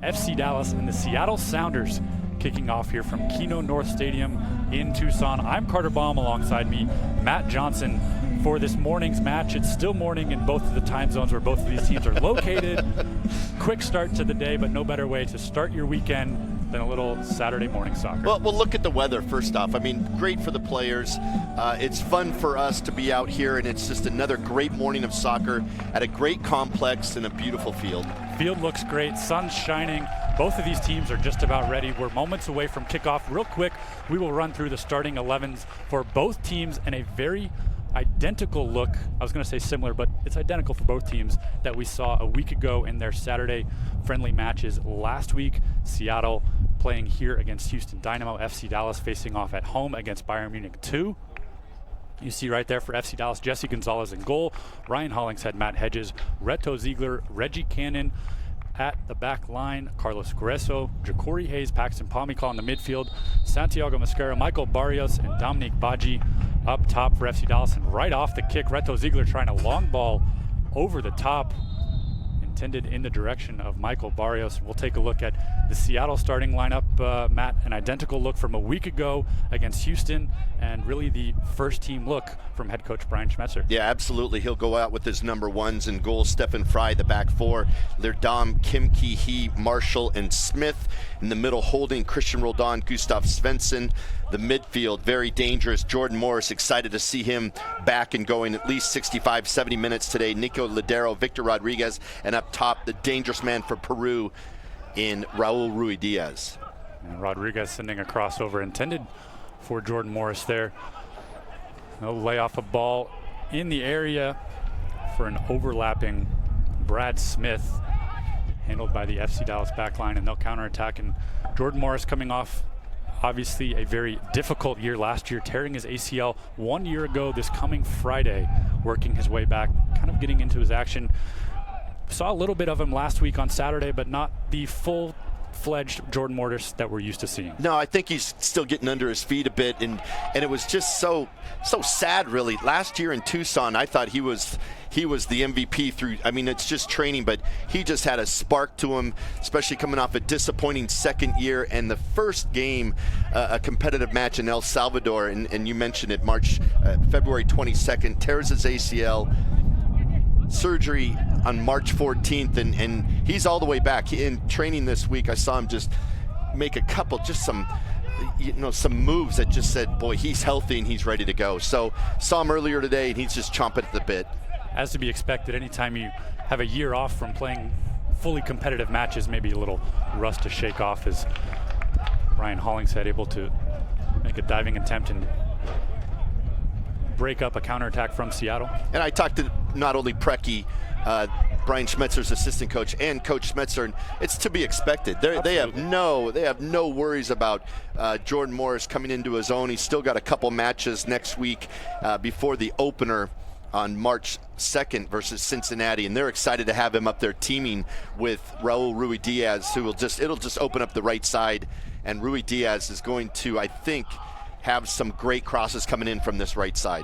FC Dallas and the Seattle Sounders kicking off here from Keno North Stadium in Tucson. I'm Carter Baum, alongside me, Matt Johnson, for this morning's match. It's still morning in both of the time zones where both of these teams are located. Quick start to the day, but no better way to start your weekend than a little Saturday morning soccer. Well, we'll look at the weather first off. I mean, great for the players. It's fun for us to be out here, and it's just another great morning of soccer at a great complex and a beautiful field. Field looks great, sun's shining. Both of these teams are just about ready. We're moments away from kickoff. Real quick, we will run through the starting 11s for both teams and a very identical look. I was going to say similar, but it's identical for both teams that we saw a week ago in their Saturday friendly matches last week. Seattle playing here against Houston Dynamo, FC Dallas facing off at home against Bayern Munich 2. You see right there for FC Dallas, Jesse Gonzalez in goal, Ryan Hollingshead, Matt Hedges, Reto Ziegler, Reggie Cannon at the back line, Carlos Grueso, Ja'Cory Hayes, Paxton Pomykal in the midfield, Santiago Mosquera, Michael Barrios, and Dominique Badji up top for FC Dallas. And right off the kick, Reto Ziegler trying a long ball over the top, intended in the direction of Michael Barrios. We'll take a look at the Seattle starting lineup, Matt, an identical look from a week ago against Houston, and really the first team look from head coach Brian Schmetzer. Yeah, absolutely. He'll go out with his number ones in goal. Stefan Fry, the back four. Lerdam, Kim Ki-hee, Marshall, and Smith. In the middle, holding Christian Roldan, Gustav Svensson. The midfield, very dangerous. Jordan Morris, excited to see him back and going at least 65, 70 minutes today. Nico Ladero, Victor Rodriguez, and up top, the dangerous man for Peru in Raul Ruidiaz. And Rodriguez sending a crossover intended for Jordan Morris there. They'll lay off a ball in the area for an overlapping Brad Smith, handled by the FC Dallas backline, and they'll counterattack. And Jordan Morris coming off obviously a very difficult year last year, tearing his ACL 1 year ago this coming Friday, working his way back, kind of getting into his action. Saw a little bit of him last week on Saturday, but not the full-fledged Jordan Morris that we're used to seeing. No, I think he's still getting under his feet a bit, and it was just so sad, really. Last year in Tucson, I thought he was the MVP through, I mean, it's just training, but he just had a spark to him, especially coming off a disappointing second year. And the first game, a competitive match in El Salvador, and you mentioned it, February 22nd, tears his ACL, surgery on March 14th, and he's all the way back. In training this week, I saw him just make a couple, some moves that just said, boy, he's healthy and he's ready to go. So saw him earlier today, and he's just chomping at the bit. As to be expected, anytime you have a year off from playing fully competitive matches, maybe a little rust to shake off, as Ryan Hollingshead able to make a diving attempt and break up a counterattack from Seattle. And I talked to not only Preki, Brian Schmetzer's assistant coach, and Coach Schmetzer, and it's to be expected. They have no worries about Jordan Morris coming into his own. He's still got a couple matches next week before the opener on March 2nd versus Cincinnati, and they're excited to have him up there teaming with Raul Ruidiaz, who it'll just open up the right side, and Ruidiaz is going to, I think, have some great crosses coming in from this right side.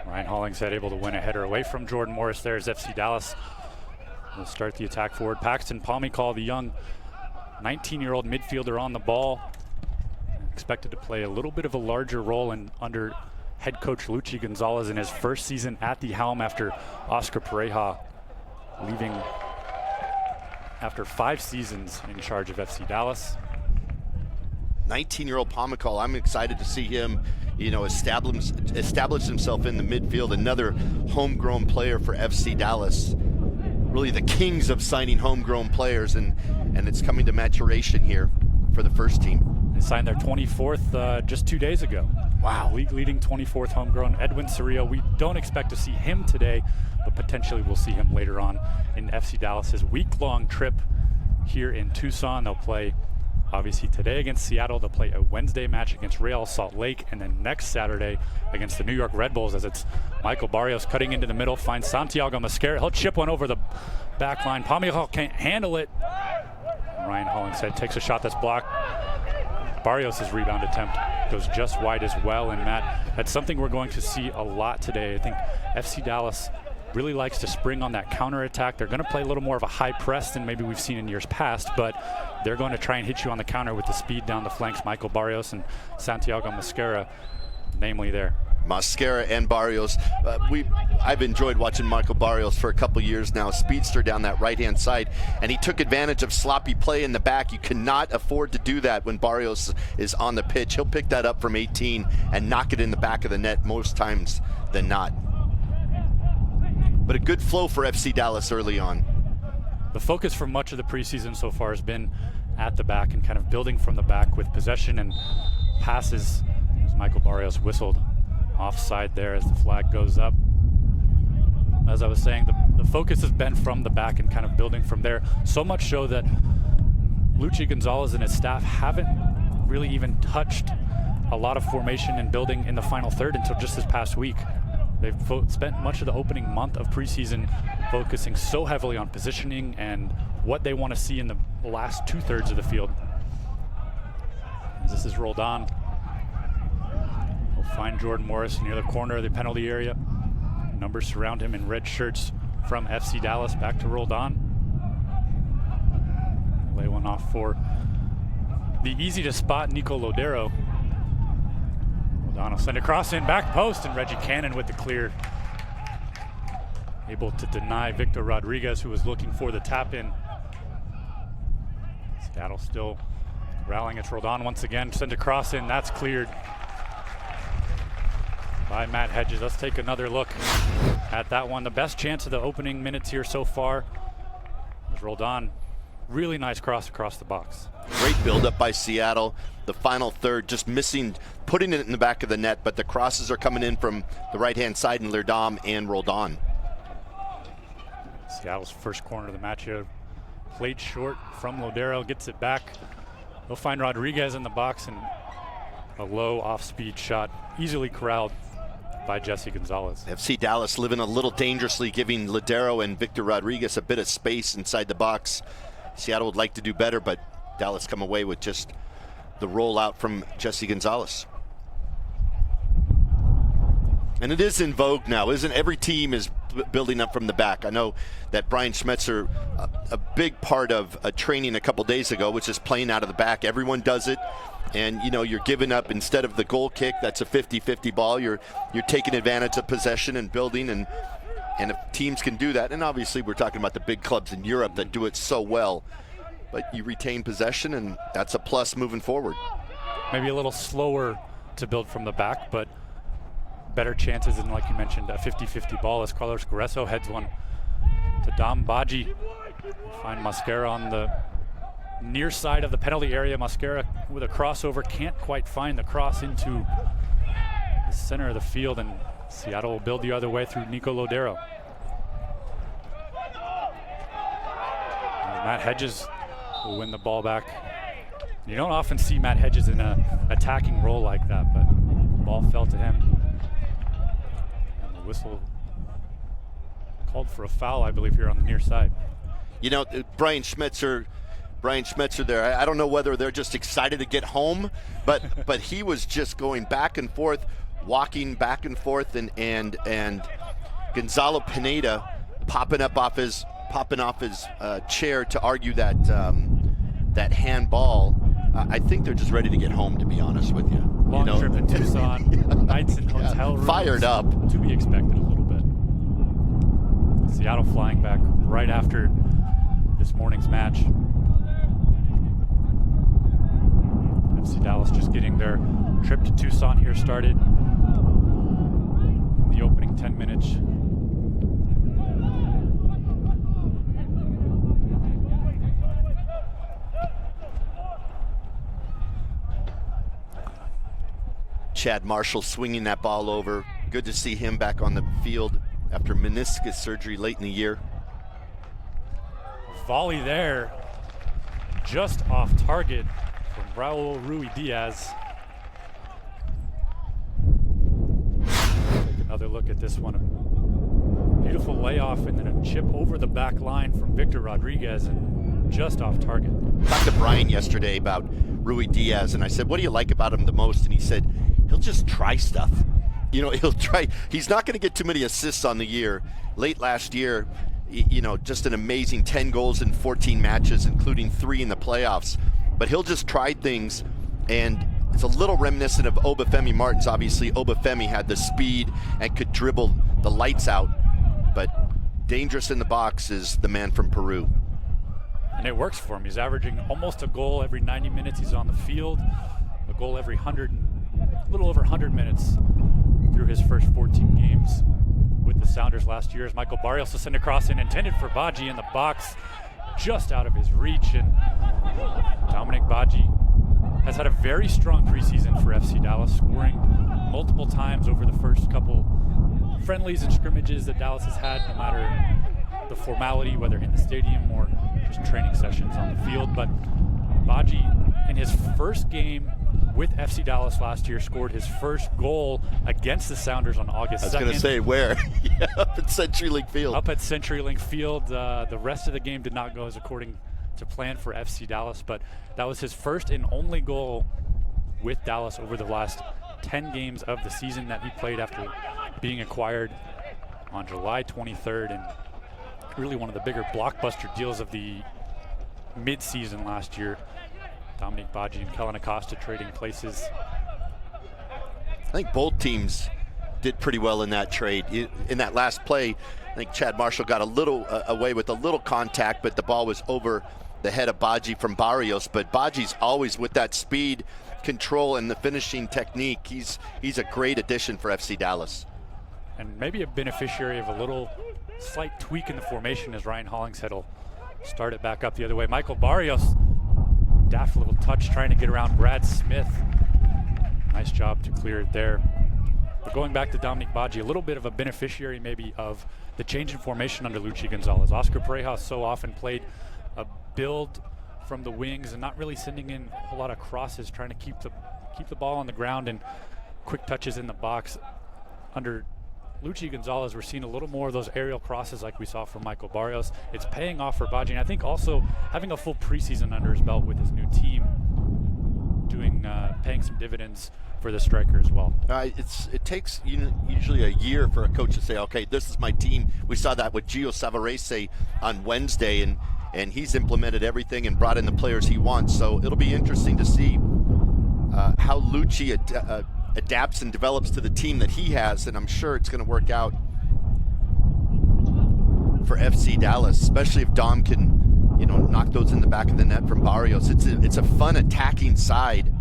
Ryan Hollingshead able to win a header away from Jordan Morris there as FC Dallas will start the attack forward. Paxton Pomykal, the young 19-year-old midfielder on the ball, expected to play a little bit of a larger role under head coach Luchi Gonzalez in his first season at the helm after Oscar Pareja leaving after 5 seasons in charge of FC Dallas. 19-year-old Pomykal, I'm excited to see him, establish himself in the midfield. Another homegrown player for FC Dallas. Really the kings of signing homegrown players, and it's coming to maturation here for the first team. They signed their 24th just 2 days ago. Wow. League-leading 24th homegrown, Edwin Cerrillo. We don't expect to see him today, but potentially we'll see him later on in FC Dallas's week-long trip here in Tucson. They'll play, obviously, today against Seattle. They'll play a Wednesday match against Real Salt Lake, and then next Saturday against the New York Red Bulls, as it's Michael Barrios cutting into the middle, finds Santiago Mosquera. He'll chip one over the back line. Pomykal can't handle it. Ryan Hollingshead takes a shot that's blocked. Barrios' rebound attempt goes just wide as well. And Matt, that's something we're going to see a lot today. I think FC Dallas really likes to spring on that counterattack. They're going to play a little more of a high press than maybe we've seen in years past, but they're going to try and hit you on the counter with the speed down the flanks. Michael Barrios and Santiago Mosquera, namely there. Mosquera and Barrios. I've enjoyed watching Michael Barrios for a couple years now. Speedster down that right-hand side, and he took advantage of sloppy play in the back. You cannot afford to do that when Barrios is on the pitch. He'll pick that up from 18 and knock it in the back of the net most times than not. But a good flow for FC Dallas early on. The focus for much of the preseason so far has been at the back and kind of building from the back with possession and passes, as Michael Barrios whistled offside there as the flag goes up. As I was saying, the focus has been from the back and kind of building from there. So much so that Luchi Gonzalez and his staff haven't really even touched a lot of formation and building in the final third until just this past week. They've spent much of the opening month of preseason focusing so heavily on positioning and what they want to see in the last 2/3 of the field. As this is rolled on, we'll find Jordan Morris near the corner of the penalty area. Numbers surround him in red shirts from FC Dallas. Back to Roldan. Lay one off for the easy to spot Nico Lodero. Roldan will send a cross in, back post, and Reggie Cannon with the clear. Able to deny Victor Rodriguez, who was looking for the tap in. Seattle still rallying. It's Roldan once again. Send a cross in, that's cleared by Matt Hedges. Let's take another look at that one. The best chance of the opening minutes here so far was Roldan. Really nice cross across the box. Great build-up by Seattle. The final third just missing, putting it in the back of the net, but the crosses are coming in from the right-hand side in Lerdam and Roldan. Seattle's first corner of the match here. Played short from Lodero, gets it back. They'll find Rodriguez in the box, and a low off-speed shot, easily corralled by Jesse Gonzalez. FC Dallas living a little dangerously, giving Lodero and Victor Rodriguez a bit of space inside the box. Seattle would like to do better, but Dallas come away with just the rollout from Jesse Gonzalez. And it is in vogue now, isn't it? Every team is building up from the back. I know that Brian Schmetzer, a big part of a training a couple days ago was just playing out of the back. Everyone does it. And you know, you're giving up, instead of the goal kick, that's a 50-50 ball, you're taking advantage of possession and building, and if teams can do that, and obviously we're talking about the big clubs in Europe that do it so well, but you retain possession, and that's a plus moving forward. Maybe a little slower to build from the back, but better chances than, like you mentioned, a 50-50 ball as Carlos Grueso heads one to Dom Baji. Find Mosquera on the near side of the penalty area. Mosquera with a crossover, can't quite find the cross into the center of the field, and Seattle will build the other way through Nico Lodero. Matt Hedges will win the ball back. You don't often see Matt Hedges in an attacking role like that, but the ball fell to him. And the whistle called for a foul, I believe, here on the near side. You know, Brian Schmetzer there, I don't know whether they're just excited to get home, but he was just going back and forth, walking back and forth, and Gonzalo Pineda popping off his chair to argue that handball. I think they're just ready to get home, to be honest with you. Long trip in Tucson, nights in hotel rooms. Fired up. To be expected a little bit. Seattle flying back right after this morning's match. FC Dallas just getting their trip to Tucson here started in the opening 10 minutes. Chad Marshall swinging that ball over. Good to see him back on the field after meniscus surgery late in the year. Volley there, just off target from Raul Ruidiaz. Take another look at this one. A beautiful layoff and then a chip over the back line from Victor Rodriguez, and just off target. I talked to Brian yesterday about Ruidiaz, and I said, what do you like about him the most? And he said, he'll just try stuff. You know, he'll try. He's not going to get too many assists on the year. late last year, just an amazing 10 goals in 14 matches, including 3 in the playoffs. But he'll just try things, and it's a little reminiscent of Obafemi Martins. Obviously, Obafemi had the speed and could dribble the lights out, but dangerous in the box is the man from Peru. And it works for him. He's averaging almost a goal every 90 minutes he's on the field, a goal every a little over 100 minutes through his first 14 games with the Sounders last year. As Michael Barrios will send a cross in, intended for Badji in the box, just out of his reach. And Dominic Badji has had a very strong preseason for FC Dallas, scoring multiple times over the first couple friendlies and scrimmages that Dallas has had, no matter the formality, whether in the stadium or just training sessions on the field. But Badji, in his first game with FC Dallas last year, scored his first goal against the Sounders on August 2nd. I was going to say, where? Yeah, up at CenturyLink Field. Up at CenturyLink Field. The rest of the game did not go as according to plan for FC Dallas, but that was his first and only goal with Dallas over the last 10 games of the season that he played after being acquired on July 23rd, and really one of the bigger blockbuster deals of the mid-season last year. Dominic Badji and Kellen Acosta trading places. I think both teams did pretty well in that trade. In that last play, I think Chad Marshall got a little away with a little contact, but the ball was over the head of Badji from Barrios. But Badji's always with that speed, control, and the finishing technique. He's a great addition for FC Dallas. And maybe a beneficiary of a little slight tweak in the formation, as Ryan Hollingshead will start it back up the other way. Michael Barrios, daft little touch trying to get around Brad Smith. Nice job to clear it there. But going back to Dominic Badji, a little bit of a beneficiary maybe of the change in formation under Luchi Gonzalez. Oscar Pareja so often played a build from the wings and not really sending in a whole lot of crosses, trying to keep the ball on the ground and quick touches in the box. Under Luchi Gonzalez, we're seeing a little more of those aerial crosses like we saw from Michael Barrios. It's paying off for Badji, and I think also having a full preseason under his belt with his new team paying some dividends for the striker as well. It takes usually a year for a coach to say, okay, this is my team. We saw that with Gio Savarese on Wednesday, and he's implemented everything and brought in the players he wants. So it'll be interesting to see how Luchi adapts and develops to the team that he has, and I'm sure it's going to work out for FC Dallas, especially if Dom can, knock those in the back of the net from Barrios. It's a fun attacking side,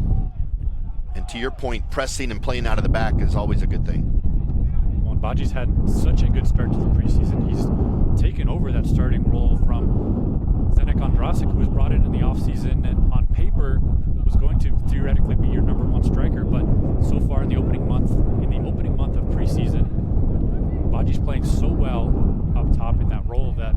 and to your point, pressing and playing out of the back is always a good thing. Well, and Badji's had such a good start to the preseason. He's taken over that starting role from Zdenek Andrasik, who was brought in the offseason and on paper was going to theoretically be your number one striker, but so far in the opening month of preseason, Badji's playing so well up top in that role that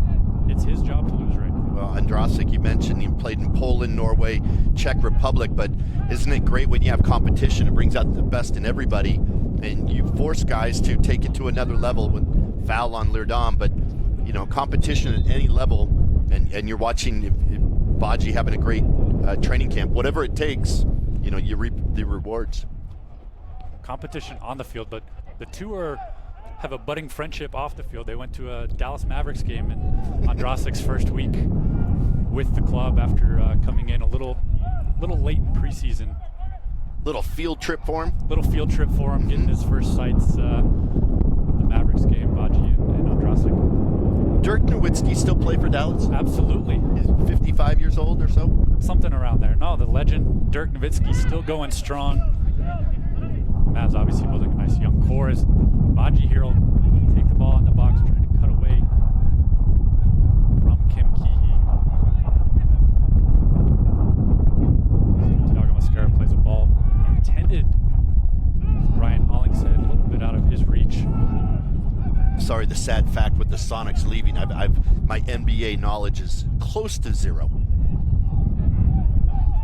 it's his job to lose right now. Well, Andrasik, you mentioned he played in Poland, Norway, Czech Republic, but isn't it great when you have competition? It brings out the best in everybody, and you force guys to take it to another level with foul on Leerdam, but competition at any level, and you're watching Badji having a great training camp. Whatever it takes, you reap the rewards. Competition on the field, but the two have a budding friendship off the field. They went to a Dallas Mavericks game in Andrasik's first week with the club after coming in a little late in preseason. Little field trip for him, getting his first sights the Mavericks game, Badji and Andrasik. Dirk Nowitzki still play for Dallas? Absolutely. He's 55 years old or so? Something around there. No, the legend Dirk Nowitzki still going strong. Mavs obviously building a nice young core as Badji here will take the ball in the box, trying to cut away from Kim Keehee. Thiago Mascara plays a ball intended for Ryan Hollingshead, a little bit out of his reach. Sorry, the sad fact with the Sonics leaving, my NBA knowledge is close to zero.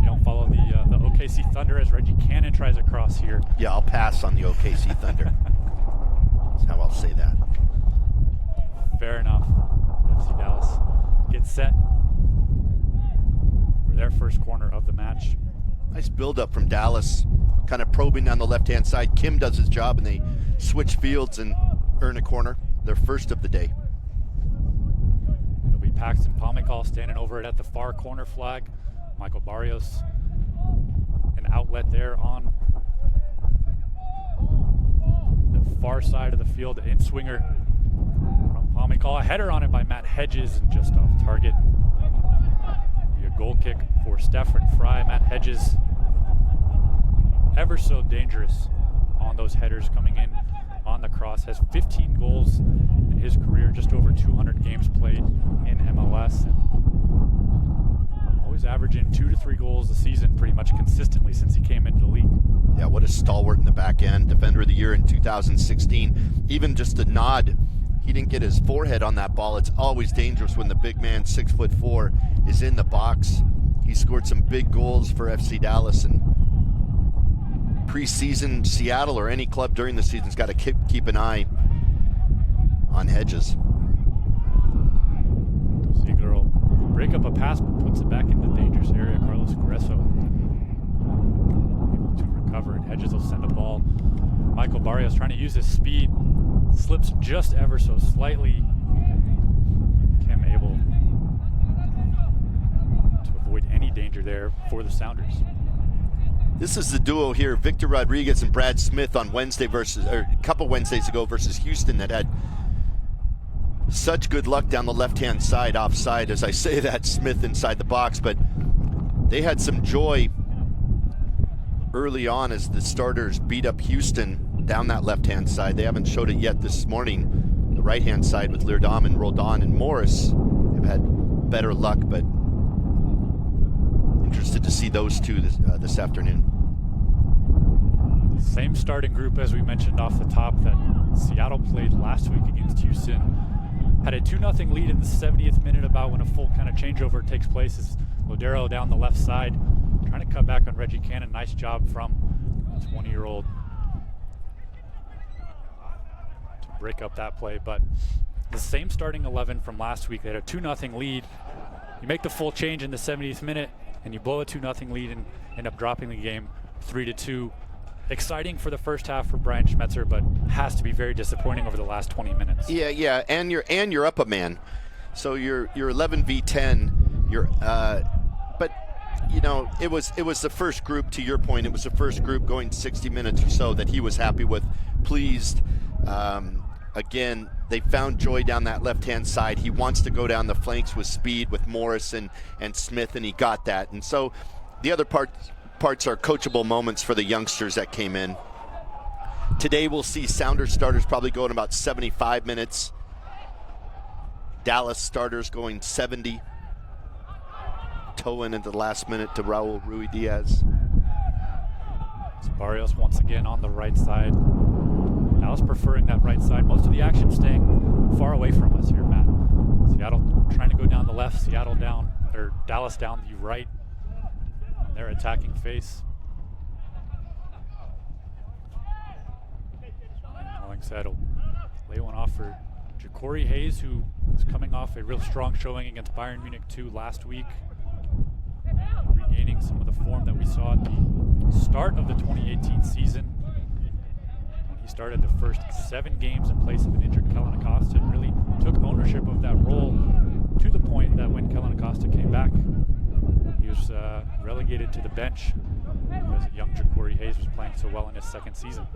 You don't follow the OKC Thunder as Reggie Cannon tries a cross here. Yeah, I'll pass on the OKC Thunder. That's how I'll say that. Fair enough. FC Dallas gets set for their first corner of the match. Nice build-up from Dallas, kind of probing on the left-hand side. Kim does his job, and they switch fields and earn a corner. their first of the day. It'll be Paxton Pomykal standing over it at the far corner flag. Michael Barrios, an outlet there on the far side of the field. In swinger from Pomykal. A header on it by Matt Hedges and just off target. Be a goal kick for Stefan Fry. Matt Hedges, ever so dangerous on those headers coming in on the cross. Has 15 goals in his career, just over 200 games played in MLS. And always averaging 2 to 3 goals a season pretty much consistently since he came into the league. Yeah, what a stalwart in the back end. Defender of the year in 2016. Even just a nod. He didn't get his forehead on that ball. It's always dangerous when the big man, 6'4", is in the box. He scored some big goals for FC Dallas, and preseason Seattle or any club during the season's got to keep an eye on Hedges. Ziegler will break up a pass but puts it back in the dangerous area. Carlos Grueso able to recover, and Hedges will send a ball. Michael Barrios trying to use his speed, slips just ever so slightly. Kim able to avoid any danger there for the Sounders. This is the duo here, Victor Rodriguez and Brad Smith on Wednesday a couple Wednesdays ago versus Houston, that had such good luck down the left-hand side offside. As I say that, Smith inside the box, but they had some joy early on as the starters beat up Houston down that left-hand side. They haven't showed it yet this morning. The right-hand side with Leerdam and Roldan and Morris have had better luck, but interested to see those two this afternoon. Same starting group as we mentioned off the top that Seattle played last week against Houston. Had a 2-0 lead in the 70th minute about when a full kind of changeover takes place. As Lodero down the left side trying to cut back on Reggie Cannon. Nice job from the 20-year-old to break up that play. But the same starting 11 from last week. They had a 2-0 lead. You make the full change in the 70th minute and you blow a 2-0 lead and end up dropping the game 3-2. Exciting for the first half for Brian Schmetzer, but has to be very disappointing over the last 20 minutes. Yeah, and you're up a man, so you're 11v10. But you know, it was the first group. To your point, it was the first group going 60 minutes or so that he was happy with, pleased. Again, they found joy down that left-hand side. He wants to go down the flanks with speed with Morris and Smith, and he got that. And so the other parts are coachable moments for the youngsters that came in. Today we'll see Sounders starters probably going about 75 minutes. Dallas starters going 70. Toe in at the last minute to Raul Ruidiaz. Barrios once again on the right side. Dallas preferring that right side. Most of the action staying far away from us here, Matt. Seattle trying to go down the left, Dallas down the right. Their attacking face. Hollingshead will lay one off for Ja'Cory Hayes, who is coming off a real strong showing against Bayern Munich 2 last week. Regaining some of the form that we saw at the start of the 2018 season. When he started the first 7 games in place of an injured Kellen Acosta and really took ownership of that role to the point that when Kellen Acosta came back, he was relegated to the bench because young Ja'Cory Hayes was playing so well in his second season.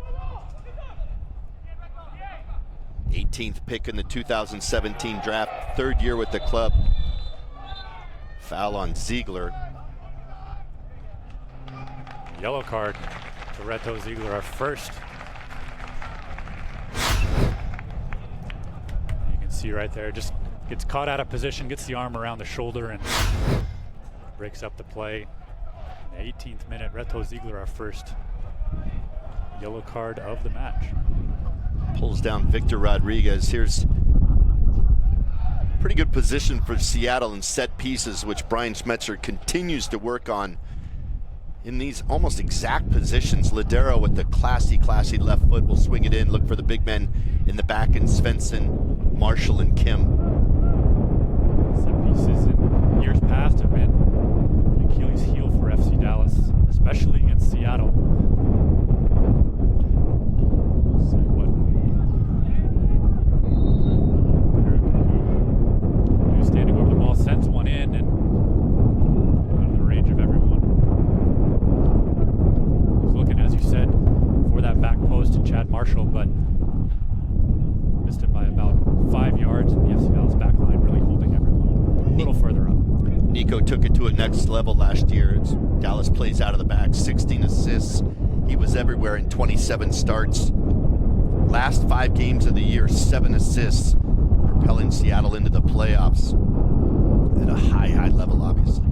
18th pick in the 2017 draft, third year with the club. Foul on Ziegler. Yellow card to Reto Ziegler, our first. You can see right there, just gets caught out of position, gets the arm around the shoulder, and breaks up the play. In the 18th minute, Reto Ziegler, our first yellow card of the match. Pulls down Victor Rodriguez. Here's pretty good position for Seattle in set pieces, which Brian Schmetzer continues to work on in these almost exact positions. Lodero with the classy left foot will swing it in, look for the big men in the back, and Svensson, Marshall, and Kim. Set pieces in years past have been an Achilles heel for FC Dallas, especially against Seattle. See what took it to a next level last year. Dallas plays out of the back, 16 assists. He was everywhere in 27 starts. Last 5 games of the year, 7 assists, propelling Seattle into the playoffs at a high level, obviously.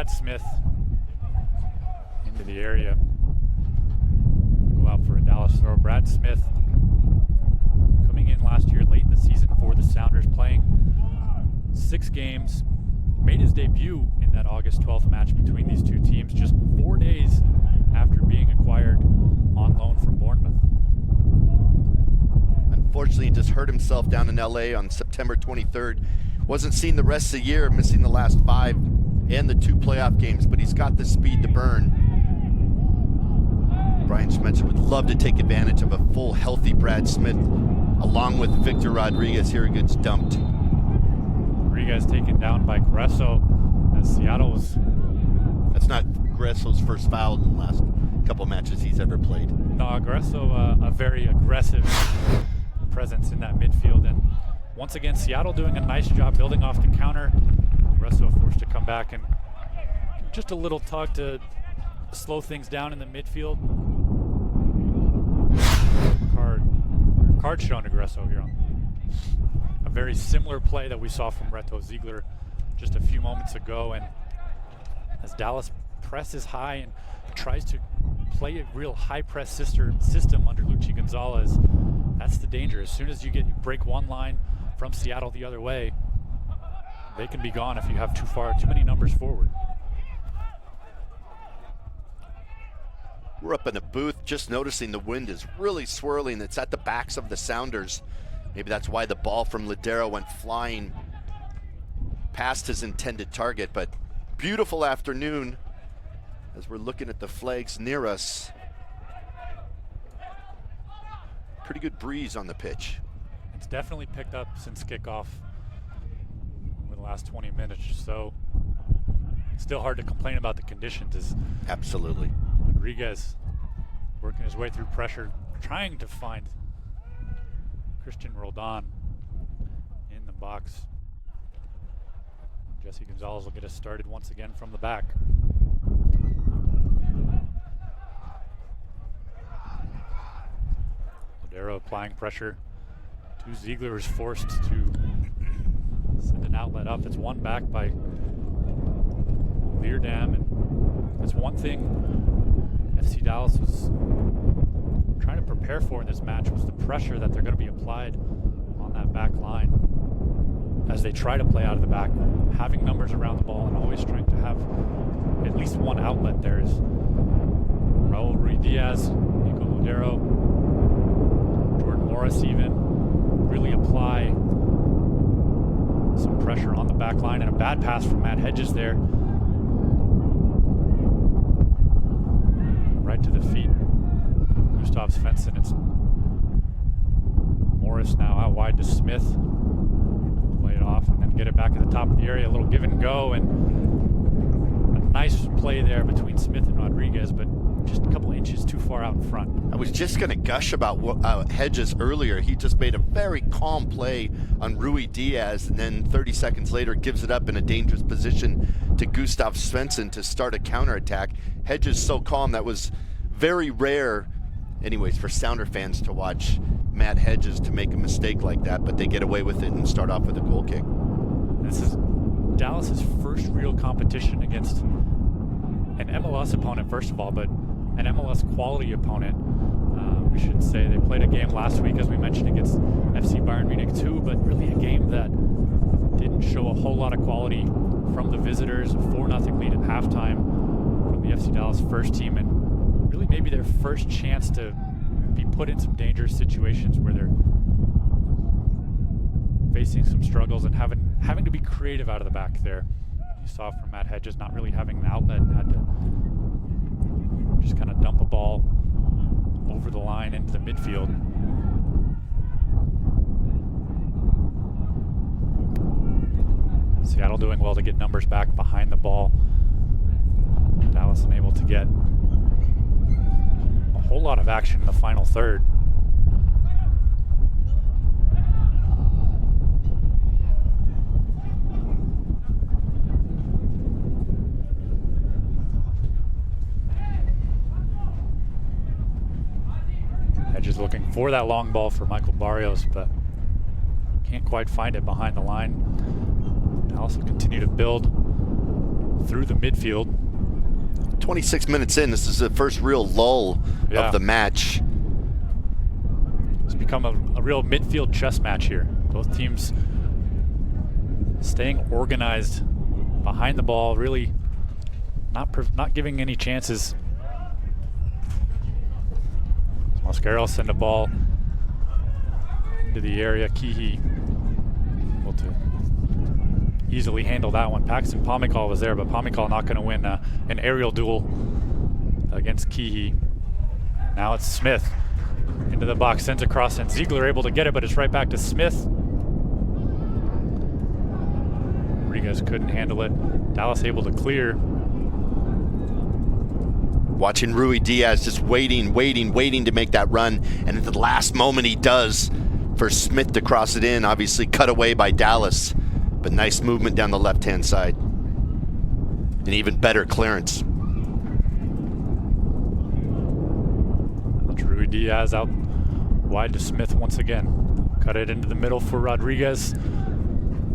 Smith into the area. Go out for a Dallas throw. Brad Smith coming in last year late in the season for the Sounders, playing 6 games. Made his debut in that August 12th match between these two teams just 4 days after being acquired on loan from Bournemouth. Unfortunately, he just hurt himself down in LA on September 23rd. Wasn't seen the rest of the year, missing the last 5 and the 2 playoff games, but he's got the speed to burn. Brian Schmetzer would love to take advantage of a full, healthy Brad Smith, along with Victor Rodriguez. Here he gets dumped. Rodriguez taken down by Gresso as Seattle was... That's not Gresso's first foul in the last couple matches he's ever played. No, Gresso, a very aggressive presence in that midfield. And once again, Seattle doing a nice job building off the counter. Gresso forced to come back and just a little tug to slow things down in the midfield. Card shown to Gresso here on a very similar play that we saw from Reto Ziegler just a few moments ago. And as Dallas presses high and tries to play a real high press system under Luchi Gonzalez, that's the danger. As soon as you break one line from Seattle the other way, they can be gone if you have too many numbers forward. We're up in the booth just noticing the wind is really swirling. It's at the backs of the Sounders. Maybe that's why the ball from Ladero went flying past his intended target. But beautiful afternoon as we're looking at the flags near us. Pretty good breeze on the pitch. It's definitely picked up since kickoff over the last 20 minutes or so. It's still hard to complain about the conditions. Absolutely. Rodriguez working his way through pressure, trying to find Christian Roldan in the box. Jesse Gonzalez will get us started once again from the back. Ladero applying pressure to Ziegler, who's forced to send an outlet up. It's won back by Leerdam, and that's one thing FC Dallas was trying to prepare for in this match, was the pressure that they're going to be applied on that back line as they try to play out of the back, having numbers around the ball and always trying to have at least one outlet. There's Raul Ruiz-Diaz, Nico Ladero, Jordan Morris even really apply some pressure on the back line, and a bad pass from Matt Hedges there. Right to the feet. Gustav Svensson. It's Morris now out wide to Smith. Play it off and then get it back at the top of the area. A little give and go, and a nice play there between Smith and Rodriguez, but just a couple inches too far out in front. I was just going to gush about Hedges earlier. He just made a very calm play on Ruiz-Diaz, and then 30 seconds later gives it up in a dangerous position to Gustav Svensson to start a counterattack. Hedges so calm. That was very rare, anyways, for Sounder fans to watch Matt Hedges to make a mistake like that, but they get away with it and start off with a goal kick. This is Dallas's first real competition against an MLS opponent, first of all, but an MLS quality opponent. We should say they played a game last week, as we mentioned, against FC Bayern Munich 2, but really a game that didn't show a whole lot of quality from the visitors. A 4-0 lead at halftime from the FC Dallas first team, and really maybe their first chance to be put in some dangerous situations where they're facing some struggles and having to be creative out of the back there. You saw from Matt Hedges not really having an outlet, had to just kind of dump a ball over the line into the midfield. Seattle doing well to get numbers back behind the ball. Dallas unable to get a whole lot of action in the final third. Hedges looking for that long ball for Michael Barrios, but can't quite find it behind the line. Dallas will continue to build through the midfield. 26 minutes in, this is the first real lull of the match. It's become a real midfield chess match here. Both teams staying organized behind the ball, really not giving any chances. Mosquero send a ball into the area. Keehee able to easily handle that one. Paxton Pomykal was there, but Pomykal not going to win an aerial duel against Keehee. Now it's Smith into the box, sends across, and Ziegler able to get it, but it's right back to Smith. Rodriguez couldn't handle it. Dallas able to clear. Watching Rui Diaz just waiting to make that run, and at the last moment he does for Smith to cross it in. Obviously cut away by Dallas, but nice movement down the left-hand side. An even better clearance. Rui Diaz out wide to Smith once again. Cut it into the middle for Rodriguez.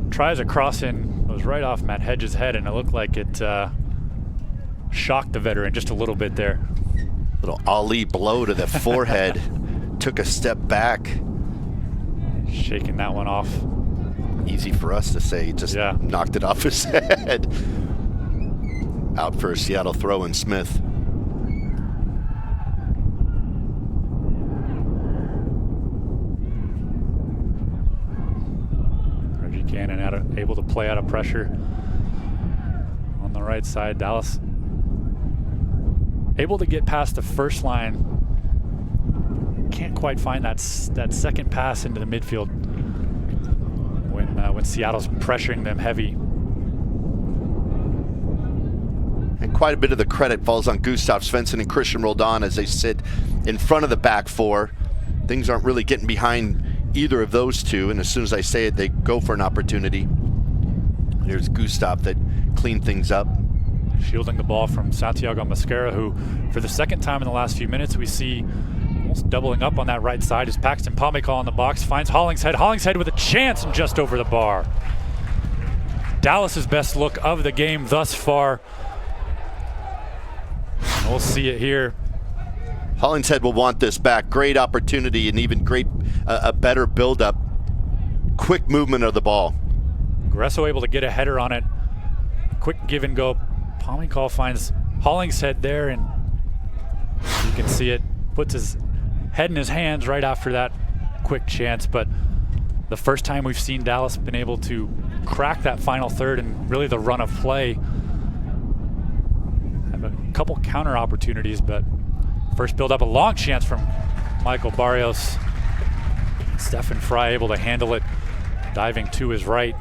Tries a cross in, was right off Matt Hedges' head, and it looked like it shocked the veteran just a little bit there. Little Ali blow to the forehead. Took a step back. Shaking that one off. Easy for us to say, just knocked it off his head. Out for a Seattle throw in Smith. Reggie Cannon able to play out of pressure on the right side. Dallas able to get past the first line. Can't quite find that second pass into the midfield when Seattle's pressuring them heavy. And quite a bit of the credit falls on Gustav Svensson and Christian Roldan as they sit in front of the back four. Things aren't really getting behind either of those two, and as soon as I say it, they go for an opportunity. There's Gustav that cleaned things up. Shielding the ball from Santiago Mosquera, who for the second time in the last few minutes we see almost doubling up on that right side is Paxton Pomykal in the box, finds Hollingshead. Hollingshead with a chance and just over the bar. Dallas's best look of the game thus far. And we'll see it here. Hollingshead will want this back. Great opportunity and even a better build-up. Quick movement of the ball. Gresso able to get a header on it. Quick give and go. Pomykal finds Hollingshead there, and you can see it. Puts his head in his hands right after that quick chance. But the first time we've seen Dallas been able to crack that final third and really the run of play. Have a couple counter opportunities, but first build up a long chance from Michael Barrios. Stefan Fry able to handle it, diving to his right.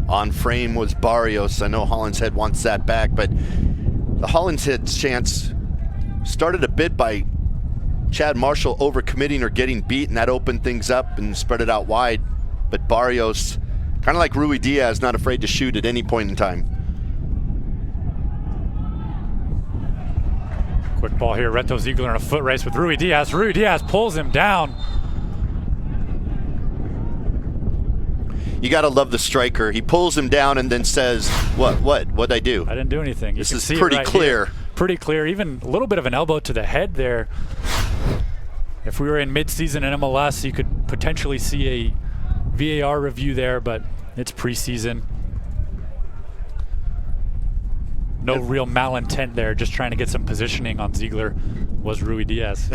On frame was Barrios. I know Hollingshead wants that back, but the Hollingshead's chance started a bit by Chad Marshall overcommitting or getting beat, and that opened things up and spread it out wide. But Barrios, kind of like Rui Diaz, not afraid to shoot at any point in time. Quick ball here, Reto Ziegler in a foot race with Rui Diaz. Rui Diaz pulls him down. You got to love the striker. He pulls him down and then says, what'd I do? I didn't do anything. This is pretty clear. Pretty clear. Even a little bit of an elbow to the head there. If we were in mid-season in MLS, you could potentially see a VAR review there, but It's preseason. No real malintent there, just trying to get some positioning on Ziegler was Rui Diaz.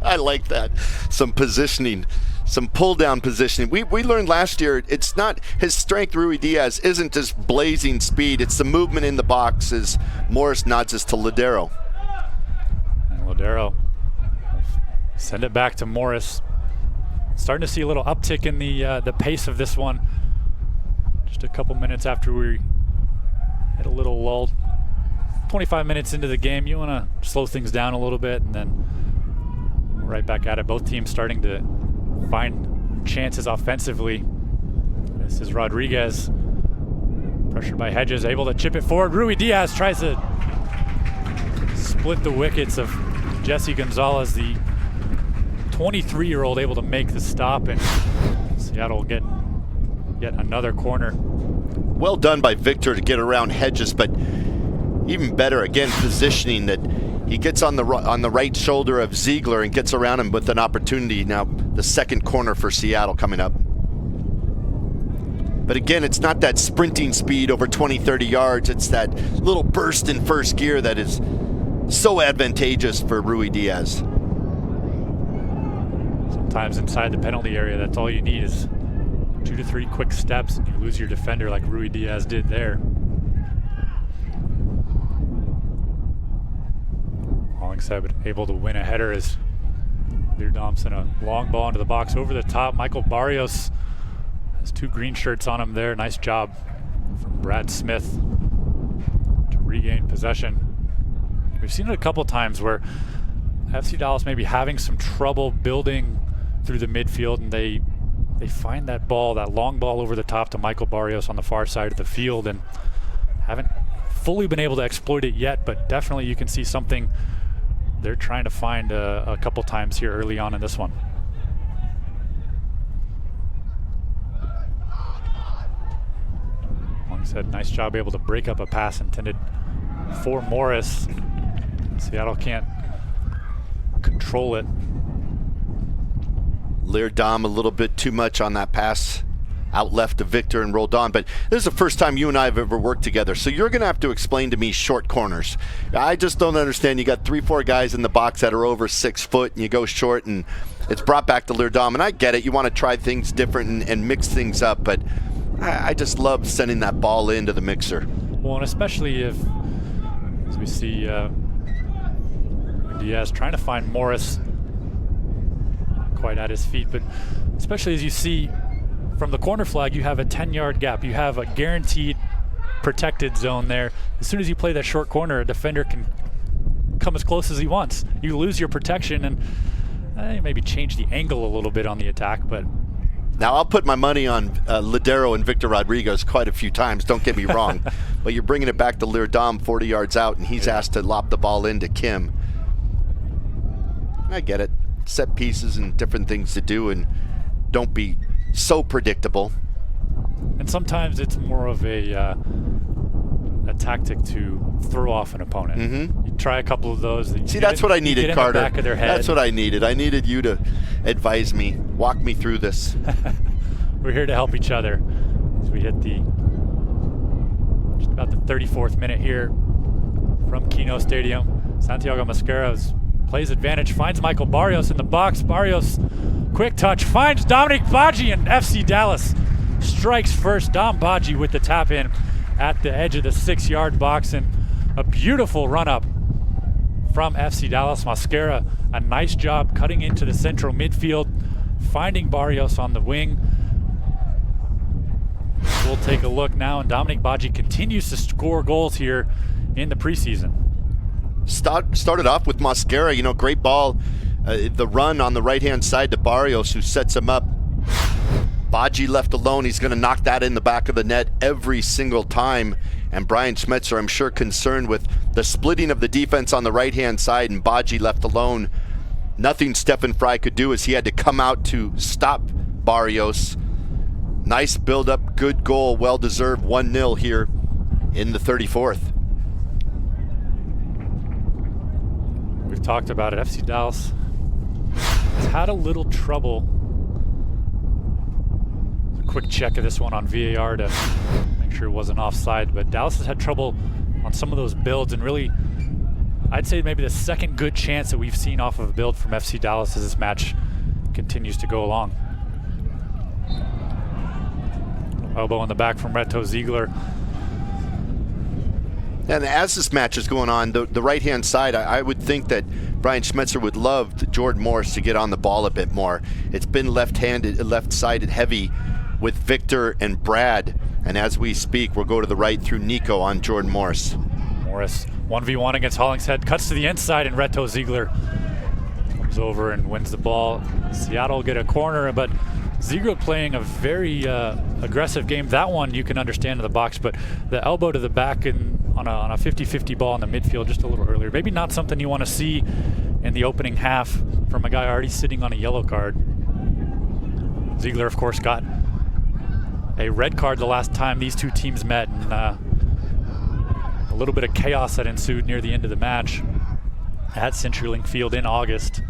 I like that. Some positioning, some pull-down positioning. We learned last year it's not his strength, Rui Diaz, isn't just blazing speed. It's the movement in the box as Morris nods us to Ladero. And Ladero send it back to Morris. Starting to see a little uptick in the pace of this one. Just a couple minutes after we had a little lull. 25 minutes into the game, you want to slow things down a little bit, and then right back at it. Both teams starting to find chances offensively. This is Rodriguez, pressured by Hedges, able to chip it forward. Rui Diaz tries to split the wickets of Jesse Gonzalez, the 23-year-old, able to make the stop, and Seattle will get yet another corner. Well done by Victor to get around Hedges, but even better, again, positioning that he gets on the right shoulder of Ziegler and gets around him with an opportunity. Now the second corner for Seattle coming up. But again, it's not that sprinting speed over 20, 30 yards. It's that little burst in first gear that is so advantageous for Rui Diaz. Sometimes inside the penalty area, that's all you need is 2 to 3 quick steps, and you lose your defender like Rui Diaz did there. Hollingshead able to win a header as Lear Thompson, a long ball into the box over the top. Michael Barrios has 2 green shirts on him there. Nice job from Brad Smith to regain possession. We've seen it a couple times where FC Dallas may be having some trouble building through the midfield, and they find that ball, that long ball over the top to Michael Barrios on the far side of the field, and haven't fully been able to exploit it yet, but definitely you can see something they're trying to find a couple times here early on in this one. Long said, nice job able to break up a pass intended for Morris. Seattle can't control it. Lear Dom a little bit too much on that pass out left to Victor and rolled on. But this is the first time you and I have ever worked together, so you're going to have to explain to me short corners. I just don't understand. You got 3-4 guys in the box that are over 6 foot, and you go short, and it's brought back to Lear Dom. And I get it. You want to try things different and mix things up, but I just love sending that ball into the mixer. Well, and especially if, as we see Diaz trying to find Morris, not quite at his feet, but especially as you see from the corner flag, you have a 10-yard gap. You have a guaranteed protected zone there. As soon as you play that short corner, a defender can come as close as he wants. You lose your protection, and maybe change the angle a little bit on the attack. But now I'll put my money on Ladero and Victor Rodriguez quite a few times, don't get me wrong. But you're bringing it back to Lear Dom 40 yards out, and he's asked to lob the ball into Kim. I get it. Set pieces and different things to do, and don't be so predictable. And sometimes it's more of a tactic to throw off an opponent. Mm-hmm. You try a couple of those. See, that's what I needed, Carter. Back of their head. That's what I needed. I needed you to advise me, walk me through this. We're here to help each other as we hit just about the 34th minute here from Keno Stadium. Santiago Mosquera plays advantage, finds Michael Barrios in the box. Barrios, quick touch, finds Dominic Badji, and FC Dallas strikes first. Dom Badji with the tap in at the edge of the 6-yard box, and a beautiful run up from FC Dallas. Mosquera, a nice job cutting into the central midfield, finding Barrios on the wing. We'll take a look now, and Dominic Badji continues to score goals here in the preseason. Started off with Mosquera, great ball. The run on the right-hand side to Barrios, who sets him up. Badji left alone. He's going to knock that in the back of the net every single time. And Brian Schmetzer, I'm sure, concerned with the splitting of the defense on the right-hand side, and Badji left alone. Nothing Stefan Fry could do as he had to come out to stop Barrios. Nice build-up, good goal, well-deserved, 1-0 here in the 34th. We've talked about it. FC Dallas has had a little trouble. quick check of this one on VAR to make sure it wasn't offside. But Dallas has had trouble on some of those builds, and really, I'd say maybe the second good chance that we've seen off of a build from FC Dallas as this match continues to go along. Elbow in the back from Reto Ziegler. And as this match is going on, the right-hand side, I would think that Brian Schmetzer would love Jordan Morris to get on the ball a bit more. It's been left-sided heavy with Victor and Brad. And as we speak, we'll go to the right through Nico on Jordan Morris. Morris 1v1 against Hollingshead, cuts to the inside, and Reto Ziegler comes over and wins the ball. Seattle get a corner, but Ziegler playing a very aggressive game. That one you can understand in the box, but the elbow to the back on a 50-50 ball in the midfield just a little earlier. Maybe not something you want to see in the opening half from a guy already sitting on a yellow card. Ziegler, of course, got a red card the last time these two teams met, and a little bit of chaos that ensued near the end of the match at CenturyLink Field in August.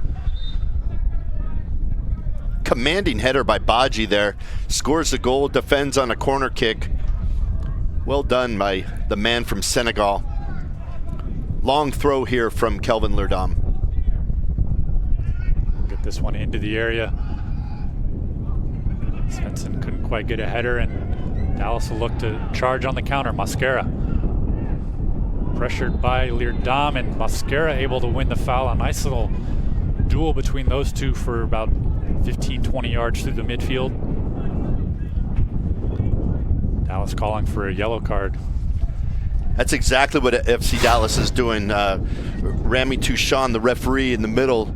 Commanding header by Badji there. Scores the goal, defends on a corner kick. Well done by the man from Senegal. Long throw here from Kelvin Leerdam. Get this one into the area. Svensson couldn't quite get a header, and Dallas will look to charge on the counter. Mosquera pressured by Leerdam, and Mosquera able to win the foul. A nice little duel between those two for about 15-20 yards through the midfield. Dallas calling for a yellow card. That's exactly what FC Dallas is doing. Rami Tucson, the referee in the middle,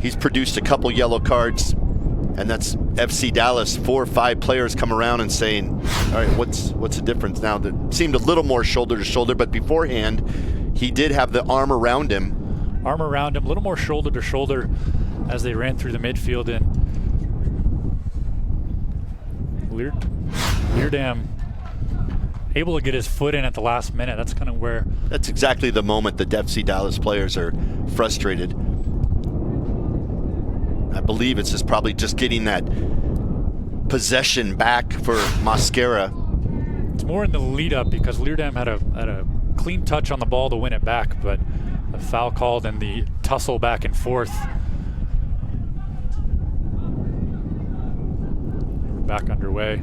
he's produced a couple yellow cards, and that's FC Dallas. 4 or 5 players come around and saying, all right, what's the difference now? That seemed a little more shoulder to shoulder, but beforehand, he did have the arm around him. A little more shoulder to shoulder as they ran through the midfield, and Leerdam able to get his foot in at the last minute. That's kind of where... That's exactly the moment the FC Dallas players are frustrated. I believe it's just probably just getting that possession back for Mosquera. It's more in the lead up because Leerdam had a clean touch on the ball to win it back, but the foul called and the tussle back and forth. We're back underway.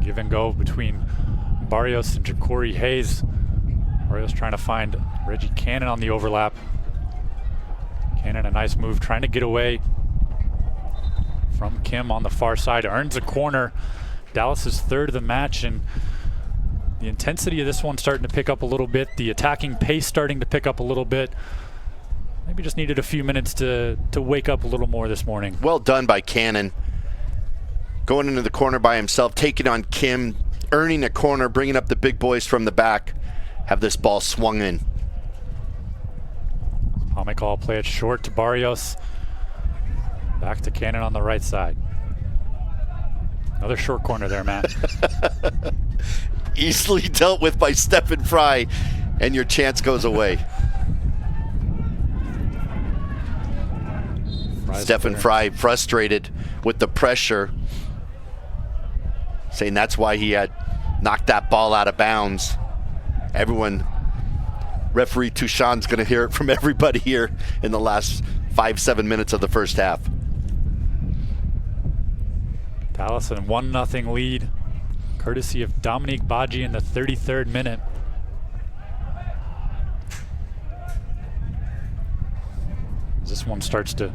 Give and go between Barrios and Ja'Cory Hayes. Barrios trying to find Reggie Cannon on the overlap. Cannon, a nice move, trying to get away from Kim on the far side. Earns a corner. Dallas's third of the match, and the intensity of this one starting to pick up a little bit. The attacking pace starting to pick up a little bit. Maybe just needed a few minutes to wake up a little more this morning. Well done by Cannon. Going into the corner by himself, taking on Kim, earning a corner, bringing up the big boys from the back. Have this ball swung in. Pamecall play it short to Barrios. Back to Cannon on the right side. Another short corner there, Matt. Easily dealt with by Stephen Fry, and your chance goes away. Stephen Fry frustrated with the pressure, saying that's why he had knocked that ball out of bounds. Everyone, referee Tucson's going to hear it from everybody here in the last 5-7 minutes of the first half. Dallas in a 1-0 lead, courtesy of Dominique Badji in the 33rd minute. As this one starts to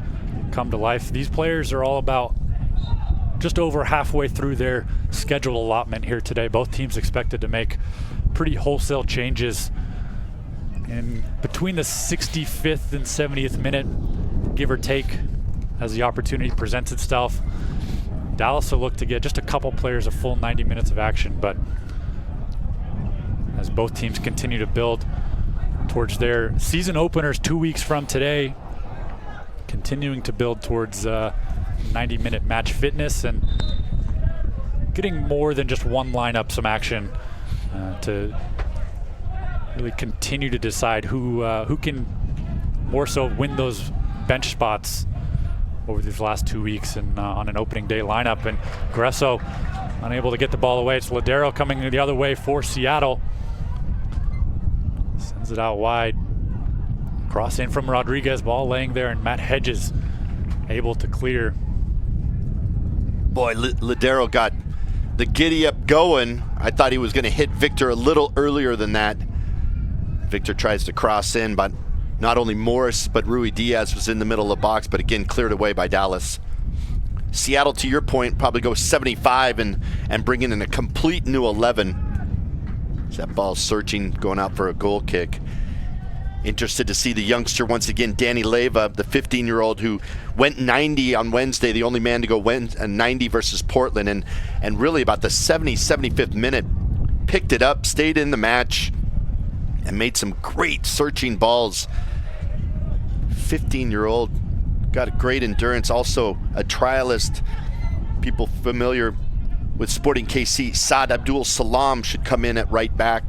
come to life, these players are all about just over halfway through their scheduled allotment here today. Both teams expected to make pretty wholesale changes in between the 65th and 70th minute, give or take, as the opportunity presents itself. Dallas will look to get just a couple players a full 90 minutes of action, but as both teams continue to build towards their season openers 2 weeks from today, continuing to build towards 90-minute match fitness and getting more than just one lineup, some action to really continue to decide who can more so win those bench spots over these last 2 weeks and on an opening day lineup. And Gresso unable to get the ball away. It's Ladero coming the other way for Seattle. Sends it out wide. Cross in from Rodriguez, ball laying there, and Matt Hedges able to clear. Boy, Ladero got the giddy up going. I thought he was going to hit Victor a little earlier than that. Victor tries to cross in, but not only Morris, but Rui Diaz was in the middle of the box, but again cleared away by Dallas. Seattle, to your point, probably goes 75 and bring in a complete new 11. That ball searching, going out for a goal kick. Interested to see the youngster once again, Danny Leyva, the 15-year-old who went 90 on Wednesday, the only man to go 90 versus Portland, and really about the 75th minute, picked it up, stayed in the match, and made some great searching balls. 15-year-old, got a great endurance, also a trialist. People familiar with Sporting KC, Saad Abdul Salam should come in at right back.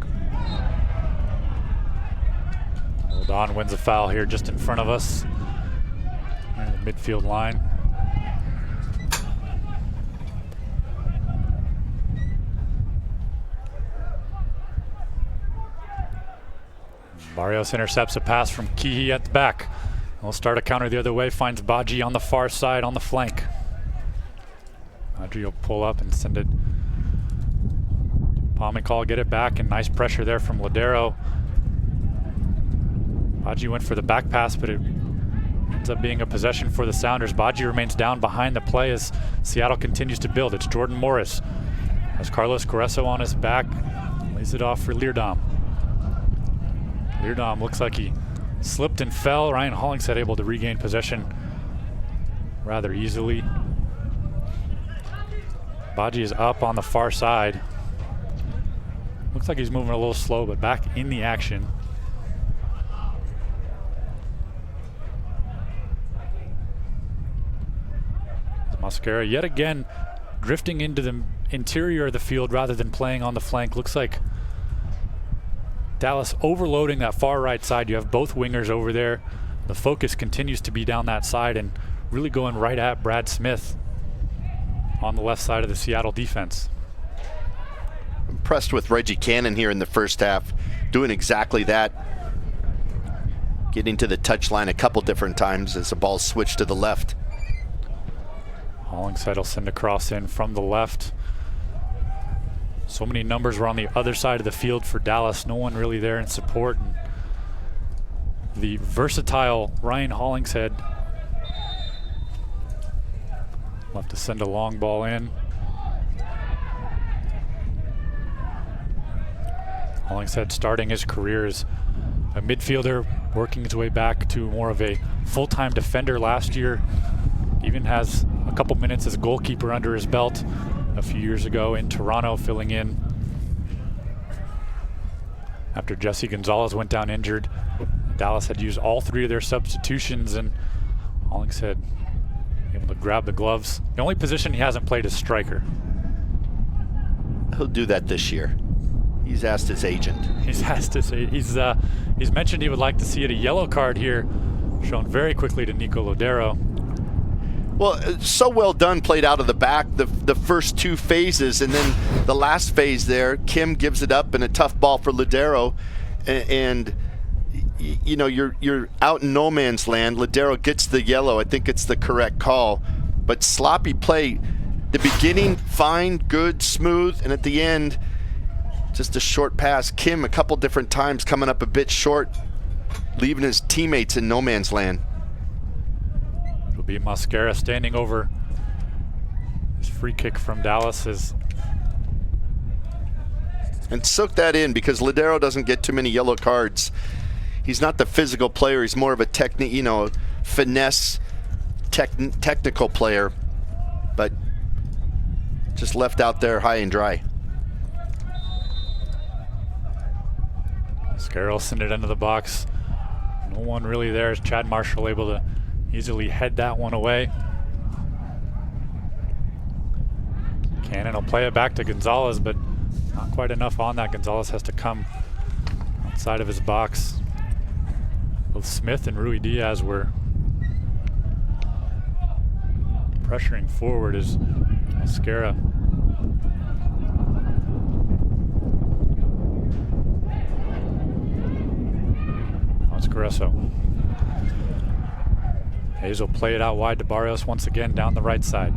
Don wins a foul here just in front of us. In the midfield line. Barrios intercepts a pass from Kihi at the back. He'll start a counter the other way, finds Baji on the far side on the flank. Baji will pull up and send it. Palmicall get it back, and nice pressure there from Ladero. Baji went for the back pass, but it ends up being a possession for the Sounders. Baji remains down behind the play as Seattle continues to build. It's Jordan Morris. Has Carlos Gresso on his back. Lays it off for Leerdam. Leerdam looks like he slipped and fell. Ryan Hollingshead able to regain possession rather easily. Baji is up on the far side. Looks like he's moving a little slow, but back in the action. Mosquera yet again drifting into the interior of the field rather than playing on the flank. Looks like Dallas overloading that far right side. You have both wingers over there. The focus continues to be down that side and really going right at Brad Smith on the left side of the Seattle defense. Impressed with Reggie Cannon here in the first half, doing exactly that. Getting to the touchline a couple different times as the ball switched to the left. Hollingshead will send a cross in from the left. So many numbers were on the other side of the field for Dallas. No one really there in support. And the versatile Ryan Hollingshead will have to send a long ball in. Hollingshead starting his career as a midfielder, working his way back to more of a full-time defender last year. Even has a couple minutes as a goalkeeper under his belt a few years ago in Toronto, filling in after Jesse Gonzalez went down injured. Dallas had used all three of their substitutions, and Hollingshead able to grab the gloves. The only position he hasn't played is striker. He'll do that this year. He's asked his agent. He's asked his he's mentioned he would like to see it a yellow card here, shown very quickly to Nico Lodero. Well, so well done, played out of the back the first two phases, and then the last phase there, Kim gives it up and a tough ball for Ladero, and you know, you're out in no man's land. Ladero gets the yellow. I think it's the correct call, but sloppy play. The beginning fine, good, smooth, and at the end just a short pass. Kim a couple different times coming up a bit short, leaving his teammates in no man's land. It'll be Mosquera standing over his free kick from Dallas. And soak that in, because Ladero doesn't get too many yellow cards. He's not the physical player. He's more of a finesse, technical player, but just left out there high and dry. Mosquera will send it into the box. No one really there. Is Chad Marshall able to easily head that one away? Cannon will play it back to Gonzalez, but not quite enough on that. Gonzalez has to come outside of his box. Both Smith and Rui Diaz were Pressuring forward is Mascara. It's Gresso. Hayes will play it out wide to Barrios once again down the right side.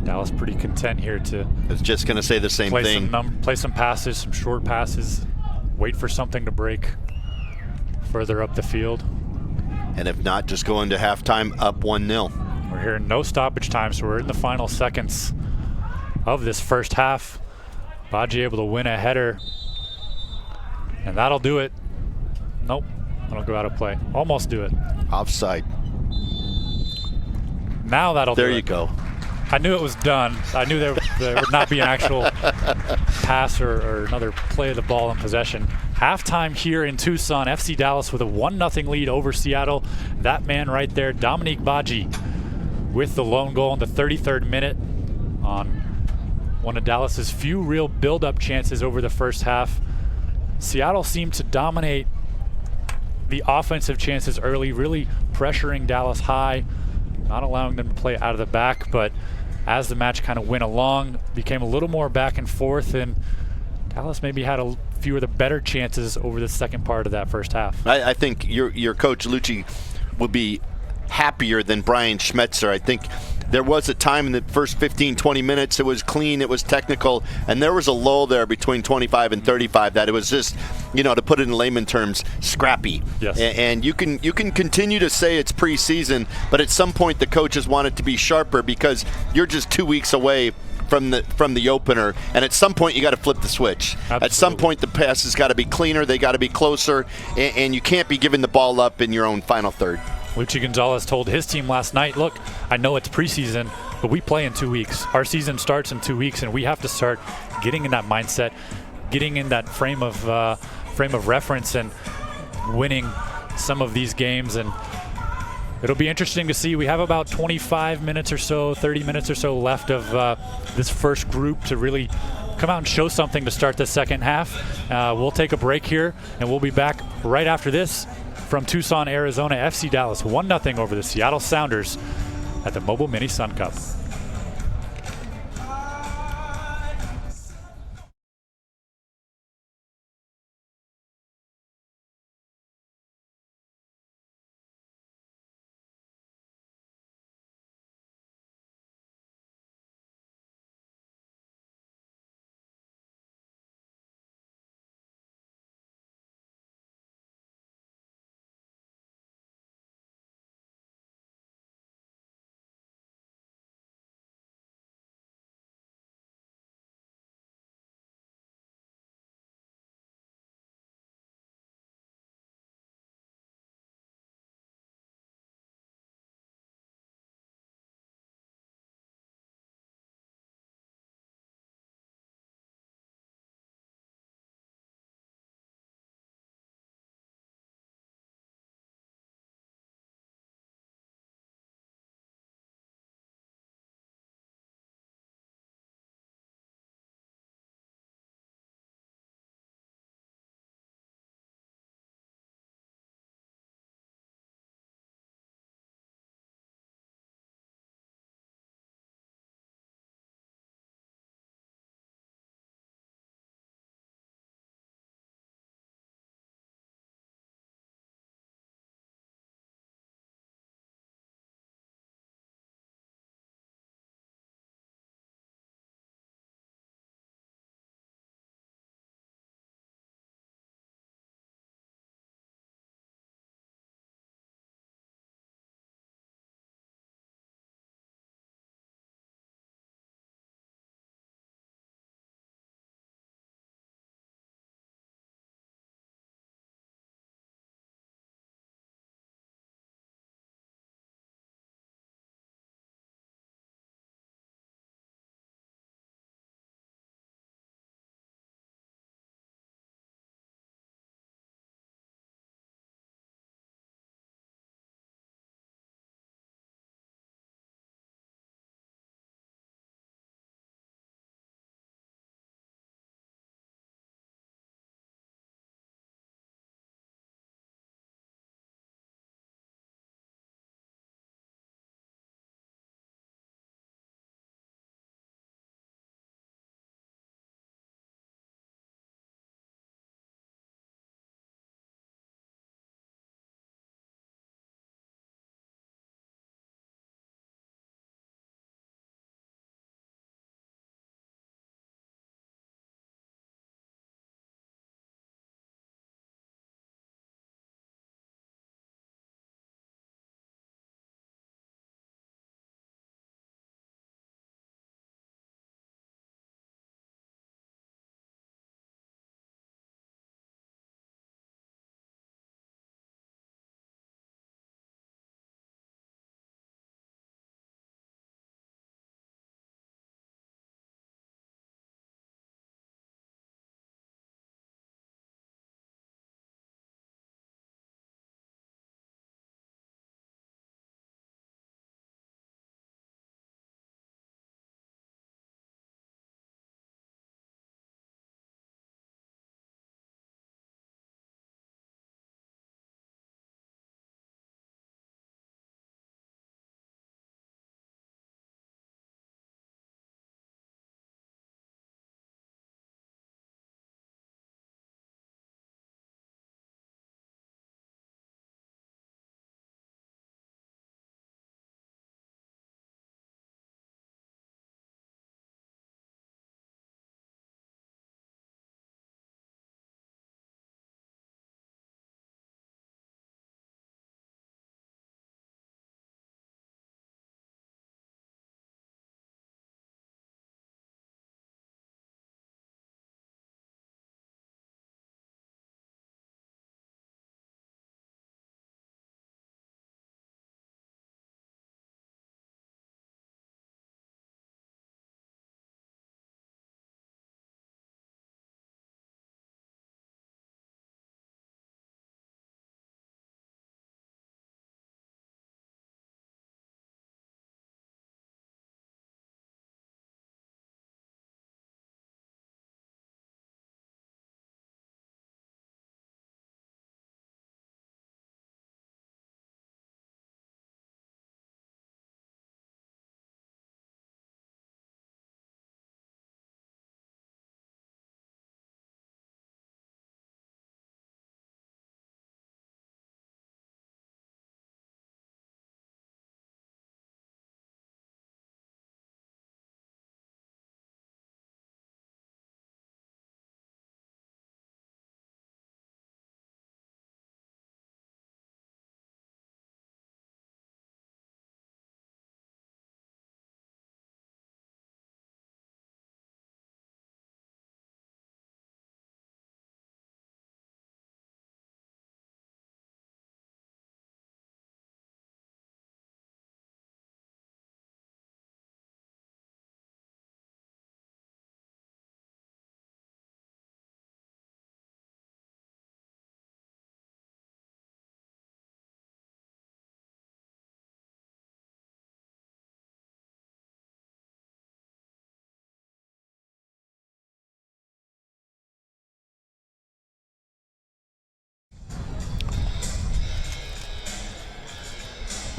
Dallas pretty content here to. I was just going to say the same thing. Play some passes, some short passes, wait for something to break further up the field. And if not, just go into halftime up 1-0. We're hearing no stoppage time, so we're in the final seconds of this first half. Baji able to win a header, and that'll do it. Nope, that'll go out of play. Almost do it. Offside. Now that'll do it. There you go. I knew it was done. I knew there would not be an actual pass or another play of the ball in possession. Halftime here in Tucson, FC Dallas with a 1-0 lead over Seattle. That man right there, Dominique Baji, with the lone goal in the 33rd minute on one of Dallas's few real build-up chances over the first half. Seattle seemed to dominate the offensive chances early, really pressuring Dallas high, not allowing them to play out of the back, but as the match kind of went along, became a little more back and forth, and Dallas maybe had a few of the better chances over the second part of that first half. I think your coach, Lucci, would be happier than Brian Schmetzer. I think there was a time in the first 15, 20 minutes, it was clean, it was technical, and there was a lull there between 25 and 35 that it was just, to put it in layman terms, scrappy. Yes. And you can continue to say it's preseason, but at some point the coaches want it to be sharper because you're just 2 weeks away from the opener, and at some point you got to flip the switch. Absolutely. At some point the pass has got to be cleaner, they got to be closer, and you can't be giving the ball up in your own final third. Lucci Gonzalez told his team last night, look, I know it's preseason, but we play in 2 weeks. Our season starts in 2 weeks, and we have to start getting in that mindset, getting in that frame of reference and winning some of these games. And it'll be interesting to see. We have about 25 minutes or so, 30 minutes or so left of this first group to really come out and show something to start the second half. We'll take a break here, and we'll be back right after this from Tucson, Arizona. FC Dallas 1-0 over the Seattle Sounders at the Mobile Mini Sun Cup.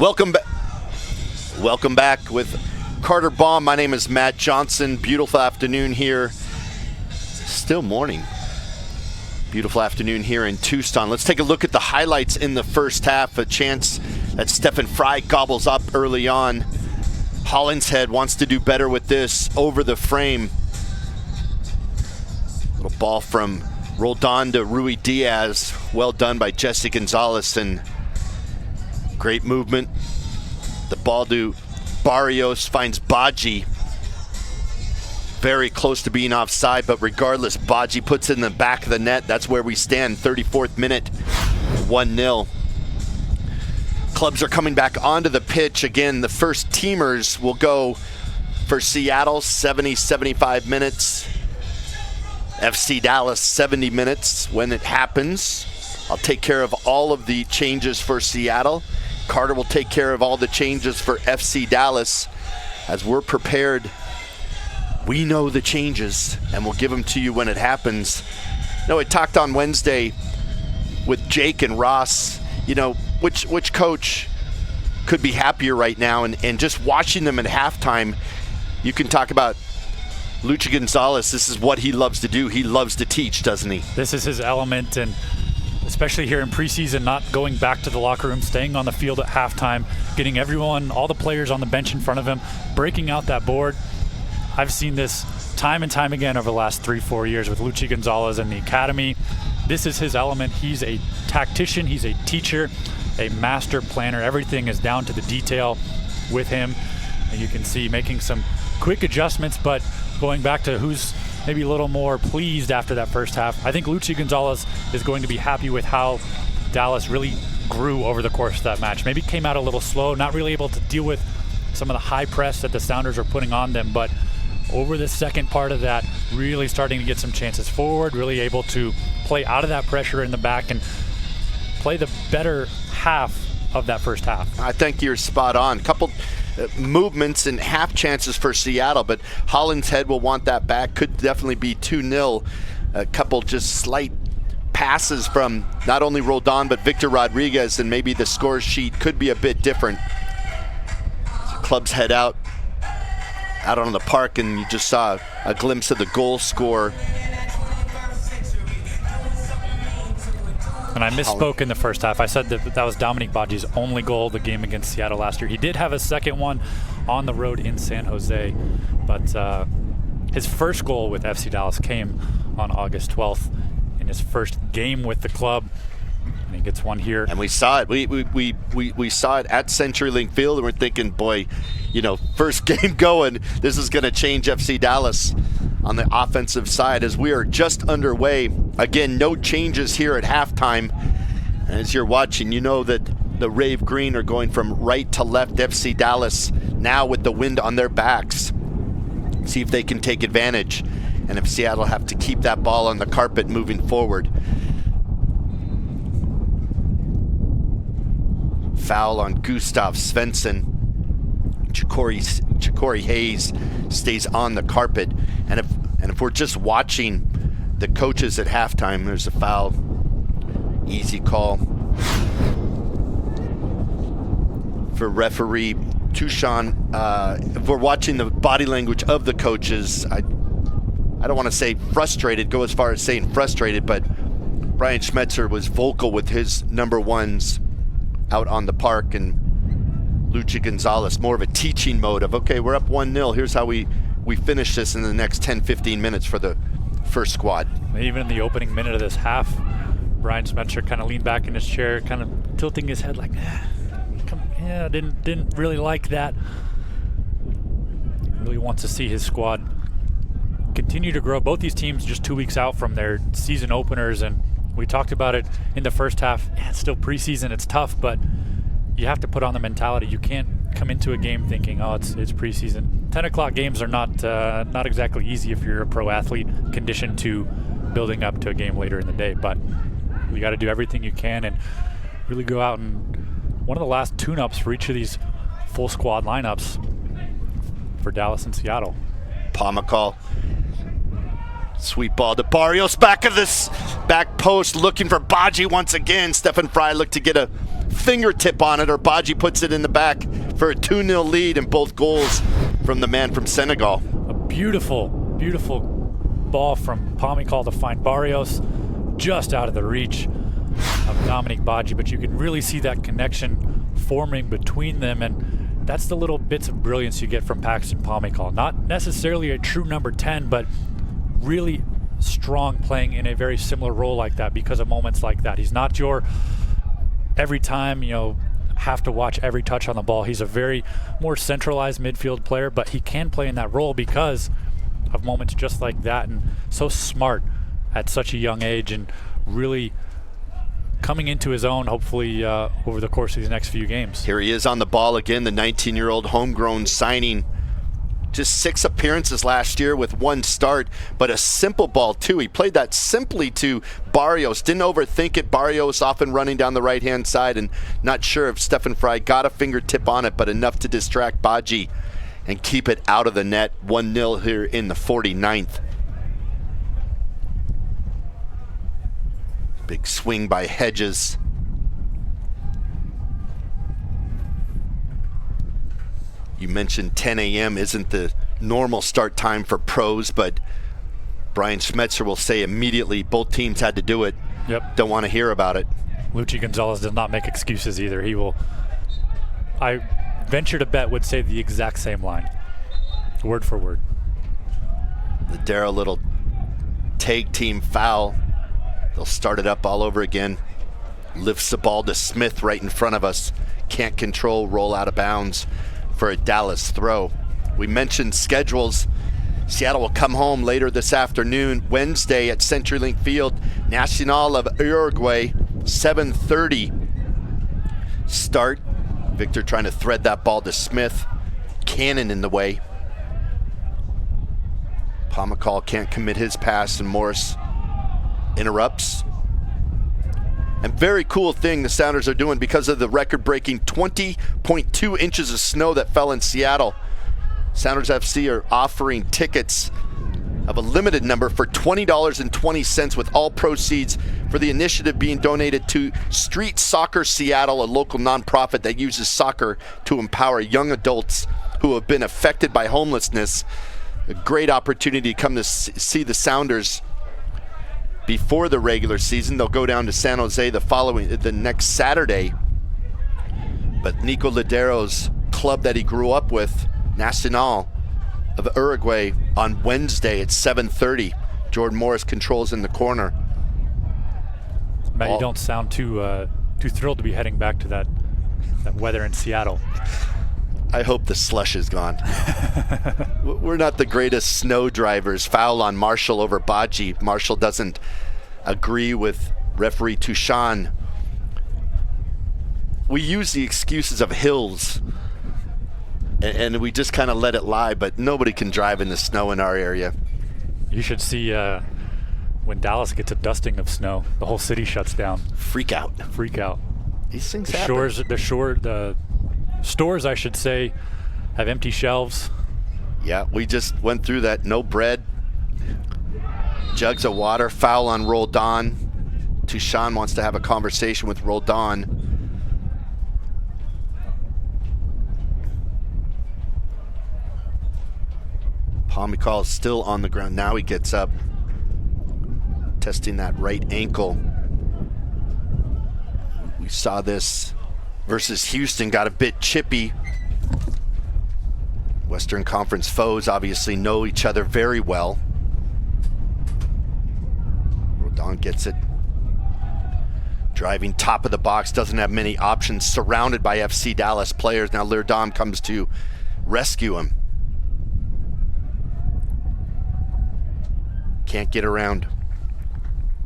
Welcome back with Carter Baum. My name is Matt Johnson. Beautiful afternoon here. Still morning. Beautiful afternoon here in Tucson. Let's take a look at the highlights in the first half. A chance that Stephen Fry gobbles up early on. Hollinshead wants to do better with this over the frame. Little ball from Roldan to Rui Diaz. Well done by Jesse Gonzalez, and great movement. The ball to Barrios finds Baji. Very close to being offside, but regardless, Baji puts it in the back of the net. That's where we stand, 34th minute, 1-0. Clubs are coming back onto the pitch. Again, the first teamers will go for Seattle, 75 minutes. FC Dallas, 70 minutes. When it happens, I'll take care of all of the changes for Seattle. Carter will take care of all the changes for FC Dallas. As we're prepared, we know the changes, and we'll give them to you when it happens. I talked on Wednesday with Jake and Ross, which coach could be happier right now, and just watching them at halftime, you can talk about Luchi Gonzalez. This is what he loves to do. He loves to teach, doesn't he? This is his element, and especially here in preseason, not going back to the locker room, staying on the field at halftime, getting everyone, all the players on the bench in front of him, breaking out that board. I've seen this time and time again over the last 3-4 years with Luchi Gonzalez and the academy. This is his element. He's a tactician, he's a teacher, a master planner. Everything is down to the detail with him. And you can see making some quick adjustments, but going back to who's maybe a little more pleased after that first half. I think Luchi Gonzalez is going to be happy with how Dallas really grew over the course of that match. Maybe came out a little slow, not really able to deal with some of the high press that the Sounders are putting on them, but over the second part of that, really starting to get some chances forward, really able to play out of that pressure in the back and play the better half of that first half. I think you're spot on. Couple movements and half chances for Seattle, but Hollinshead will want that back. Could definitely be 2-0. A couple just slight passes from not only Roldan but Victor Rodriguez, and maybe the score sheet could be a bit different. Clubs head out on the park, and you just saw a glimpse of the goal score. And I misspoke in the first half. I said that was Dominique Baji's only goal of the game against Seattle last year. He did have a second one on the road in San Jose, but his first goal with FC Dallas came on August 12th in his first game with the club. And he gets one here. And we saw it. We saw it at CenturyLink Field, and we're thinking, boy, first game going, this is going to change FC Dallas on the offensive side as we are just underway. Again, no changes here at halftime. As you're watching, you know that the Rave Green are going from right to left. FC Dallas now with the wind on their backs. See if they can take advantage, and if Seattle have to keep that ball on the carpet moving forward. Foul on Gustav Svensson. Chikori Hayes stays on the carpet, and if we're just watching the coaches at halftime, there's a foul. Easy call for referee Tucson. If we're watching the body language of the coaches, I don't want to say frustrated, go as far as saying frustrated, but Brian Schmetzer was vocal with his number ones out on the park, and Luchi Gonzalez more of a teaching mode of, okay, we're up 1-0. Here's how we finish this in the next 10-15 minutes for the first squad. Even in the opening minute of this half, Brian Schmetzer kind of leaned back in his chair, kind of tilting his head like, didn't really like that. Really wants to see his squad continue to grow. Both these teams just 2 weeks out from their season openers, and we talked about it in the first half. It's still preseason, it's tough, but you have to put on the mentality. You can't come into a game thinking, oh, it's preseason. 10 o'clock games are not exactly easy if you're a pro athlete conditioned to building up to a game later in the day, but you got to do everything you can and really go out. And one of the last tune-ups for each of these full squad lineups for Dallas and Seattle. Pomacall. Sweet ball to Barrios, back of this back post, looking for Baji once again. Stephen Fry looked to get a fingertip on it, or Badji puts it in the back for a 2-0 lead, and both goals from the man from Senegal. A beautiful, beautiful ball from Pamikal to find Barrios, just out of the reach of Dominique Badji, but you can really see that connection forming between them, and that's the little bits of brilliance you get from Paxton Pamikal. Not necessarily a true number 10, but really strong playing in a very similar role like that because of moments like that. He's not your every time, have to watch every touch on the ball. He's a very more centralized midfield player, but he can play in that role because of moments just like that, and so smart at such a young age and really coming into his own, hopefully, over the course of these next few games. Here he is on the ball again, the 19-year-old homegrown signing. Just 6 appearances last year with 1 start, but a simple ball too. He played that simply to Barrios, didn't overthink it. Barrios often running down the right-hand side, and not sure if Stefan Fry got a fingertip on it, but enough to distract Badji and keep it out of the net. 1-0 here in the 49th. Big swing by Hedges. You mentioned 10 a.m. isn't the normal start time for pros, but Brian Schmetzer will say immediately both teams had to do it. Yep. Don't want to hear about it. Luchi Gonzalez does not make excuses either. He will, I venture to bet, would say the exact same line, word for word. Ladero, little tag team foul. They'll start it up all over again. Lifts the ball to Smith right in front of us. Can't control, roll out of bounds for a Dallas throw. We mentioned schedules. Seattle will come home later this afternoon, Wednesday at CenturyLink Field. Nacional of Uruguay, 7:30 start. Victor trying to thread that ball to Smith. Cannon in the way. Pamikal can't commit his pass, and Morris interrupts. And very cool thing the Sounders are doing because of the record-breaking 20.2 inches of snow that fell in Seattle. Sounders FC are offering tickets of a limited number for $20.20, with all proceeds for the initiative being donated to Street Soccer Seattle, a local nonprofit that uses soccer to empower young adults who have been affected by homelessness. A great opportunity to come to see the Sounders before the regular season. They'll go down to San Jose the next Saturday. But Nico Ladero's club that he grew up with, Nacional of Uruguay, on Wednesday at 7:30. Jordan Morris controls in the corner. Matt, you don't sound too thrilled to be heading back to that weather in Seattle. I hope the slush is gone. We're not the greatest snow drivers. Foul on Marshall over Badji. Marshall doesn't agree with referee Tucson. We use the excuses of hills, and we just kind of let it lie, but nobody can drive in the snow in our area. You should see when Dallas gets a dusting of snow, the whole city shuts down. Freak out. Freak out. These things happen. The stores, I should say, have empty shelves. Yeah, we just went through that. No bread, jugs of water. Foul on Roldan. Tucson wants to have a conversation with Roldan. Pamikal is still on the ground. Now he gets up, testing that right ankle. We saw this versus Houston, got a bit chippy. Western Conference foes obviously know each other very well. Roldan gets it. Driving top of the box, doesn't have many options, surrounded by FC Dallas players. Now Roldan comes to rescue him. Can't get around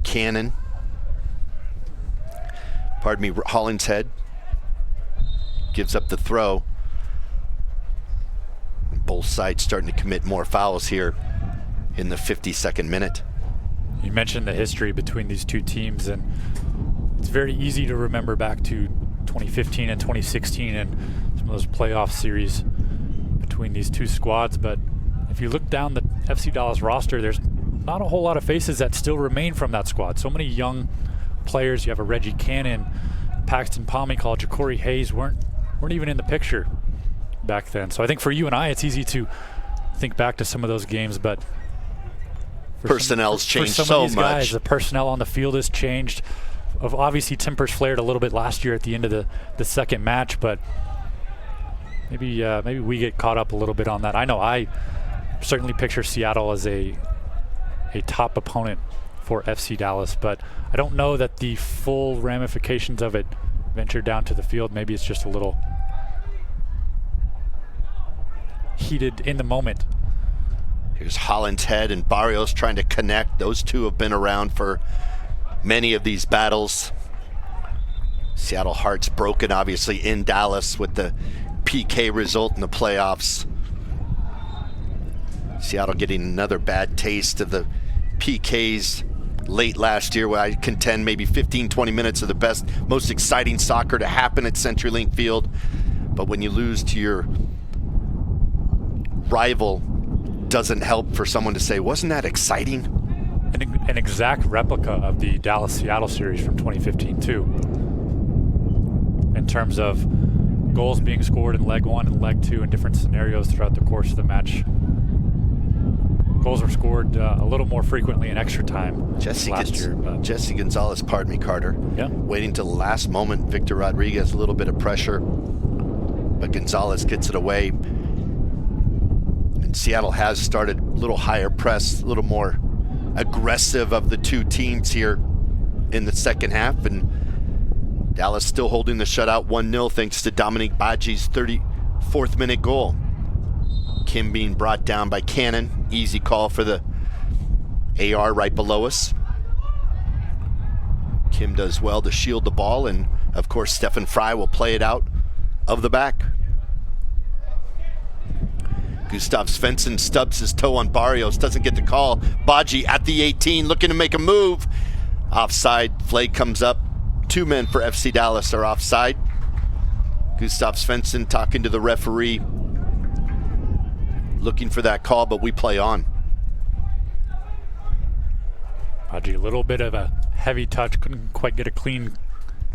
Cannon. Pardon me, Hollingshead gives up the throw. Both sides starting to commit more fouls here in the 52nd minute. You mentioned the history between these two teams, and it's very easy to remember back to 2015 and 2016 and some of those playoff series between these two squads. But if you look down the FC Dallas roster, there's not a whole lot of faces that still remain from that squad. So many young players. You have a Reggie Cannon, Paxton Pomykal, Ja'Cory Hayes weren't even in the picture back then. So I think for you and I, it's easy to think back to some of those games, but personnel's changed so for some of these much. guys, the personnel on the field has changed. Obviously, tempers flared a little bit last year at the end of the second match, but maybe we get caught up a little bit on that. I know I certainly picture Seattle as a top opponent for FC Dallas, but I don't know that the full ramifications of it venture down to the field. Maybe it's just a little heated in the moment. Here's Holland's Head and Barrios trying to connect. Those two have been around for many of these battles. Seattle hearts broken, obviously, in Dallas with the PK result in the playoffs. Seattle getting another bad taste of the PKs late last year, where I contend maybe 15-20 minutes of the best, most exciting soccer to happen at CenturyLink Field. But when you lose to your rival, doesn't help for someone to say, wasn't that exciting? An exact replica of the Dallas-Seattle series from 2015 too, in terms of goals being scored in leg one and leg two in different scenarios throughout the course of the match. Goals were scored a little more frequently in extra time last year. Jesse Gonzalez, pardon me, Carter. Yeah. Waiting till the last moment. Victor Rodriguez, a little bit of pressure, but Gonzalez gets it away. And Seattle has started a little higher press, a little more aggressive of the two teams here in the second half, and Dallas still holding the shutout 1-0 thanks to Dominique Badji's 34th minute goal. Kim being brought down by Cannon. Easy call for the AR right below us. Kim does well to shield the ball, and of course Stefan Fry will play it out of the back. Gustav Svensson stubs his toe on Barrios, doesn't get the call. Badji at the 18, looking to make a move. Offside, flag comes up. Two men for FC Dallas are offside. Gustav Svensson talking to the referee, looking for that call, but we play on. Badji, a little bit of a heavy touch, couldn't quite get a clean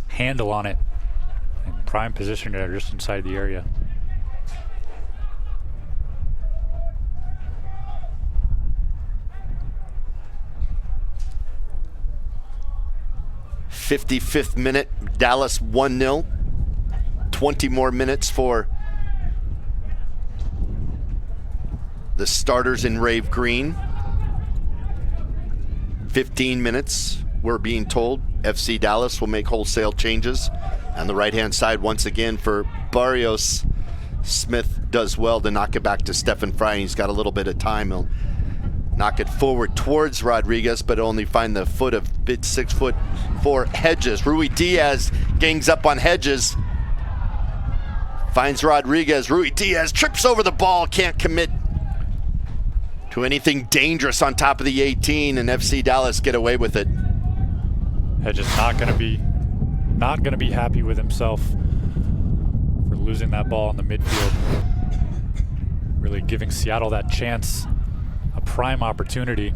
handle on it. In prime position there, just inside the area. '55th minute, Dallas 1-0. 20 more minutes for the starters in Rave Green. 15 minutes, we're being told. FC Dallas will make wholesale changes. On the right-hand side, once again for Barrios. Smith does well to knock it back to Stefan Fry. He's got a little bit of time. He'll knock it forward towards Rodriguez, but only find the foot of bid 6'4" Hedges. Rui Diaz gangs up on Hedges. Finds Rodriguez. Rui Diaz trips over the ball, can't commit to anything dangerous on top of the 18, and FC Dallas get away with it. Hedges not going to be happy with himself for losing that ball in the midfield. Really giving Seattle that chance, a prime opportunity.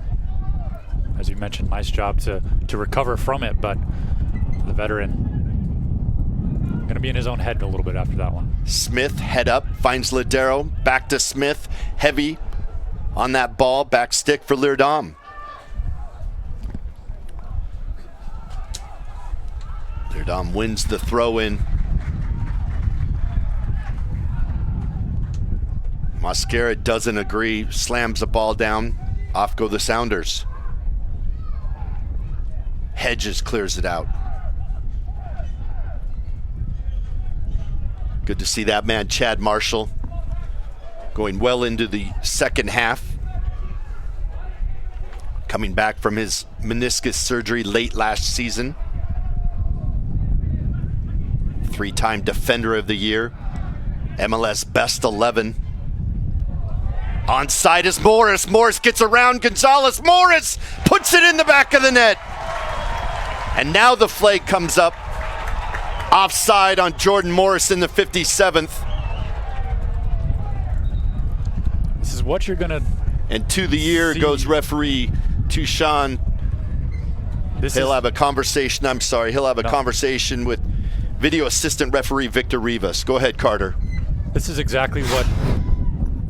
As you mentioned, nice job to recover from it, but the veteran going to be in his own head a little bit after that one. Smith head up, finds Ladero, back to Smith, heavy on that ball, back stick for Leerdam. Leerdam wins the throw-in. Mosquera doesn't agree, slams the ball down. Off go the Sounders. Hedges clears it out. Good to see that man, Chad Marshall, going well into the second half. Coming back from his meniscus surgery late last season. Three-time Defender of the Year. MLS Best 11. Onside is Morris. Morris gets around Gonzalez. Morris puts it in the back of the net. And now the flag comes up. Offside on Jordan Morris in the 57th. This is what you're going to And to the ear goes referee Tucson. He'll have a conversation. I'm sorry. He'll have a conversation with video assistant referee Victor Rivas. Go ahead, Carter. This is exactly what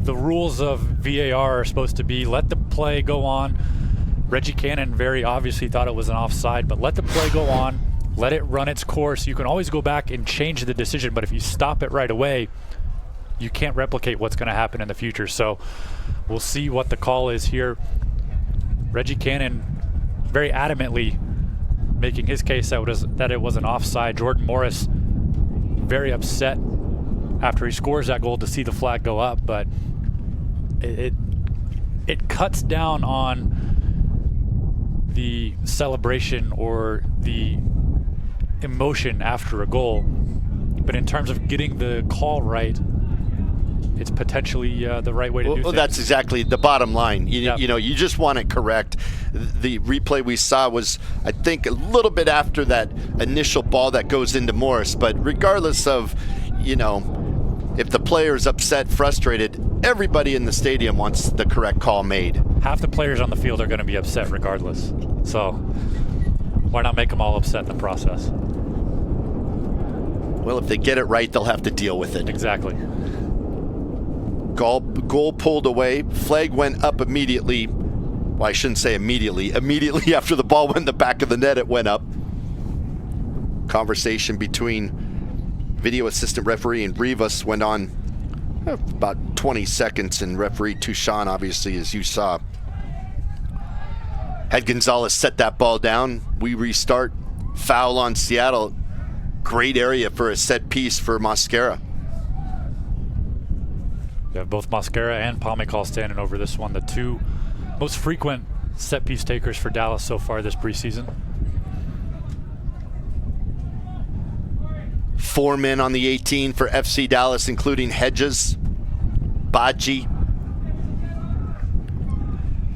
the rules of VAR are supposed to be. Let the play go on. Reggie Cannon very obviously thought it was an offside, but let the play go on. Let it run its course. You can always go back and change the decision, but if you stop it right away, you can't replicate what's going to happen in the future. So we'll see what the call is here. Reggie Cannon very adamantly making his case that it was an offside. Jordan Morris very upset after he scores that goal to see the flag go up, but it cuts down on the celebration or the emotion after a goal. But in terms of getting the call right, it's potentially the right way to do things. Well, that's exactly the bottom line. Yep. You know, you just want it correct. The replay we saw was, I think, a little bit after that initial ball that goes into Morris. But regardless of, you know, if the player's upset, frustrated, everybody in the stadium wants the correct call made. Half the players on the field are going to be upset regardless. So why not make them all upset in the process? Well, if they get it right, they'll have to deal with it. Exactly. Goal pulled away. Flag went up immediately. Well, I shouldn't say immediately. Immediately after the ball went in the back of the net, it went up. Conversation between video assistant referee and Rivas went on about 20 seconds, and referee Tucson, obviously, as you saw, had Gonzalez set that ball down. We restart. Foul on Seattle. Great area for a set piece for Mosquera. You have both Mosquera and Pomykal standing over this one, the two most frequent set piece takers for Dallas so far this preseason. 4 men on the 18 for FC Dallas, including Hedges, Badji,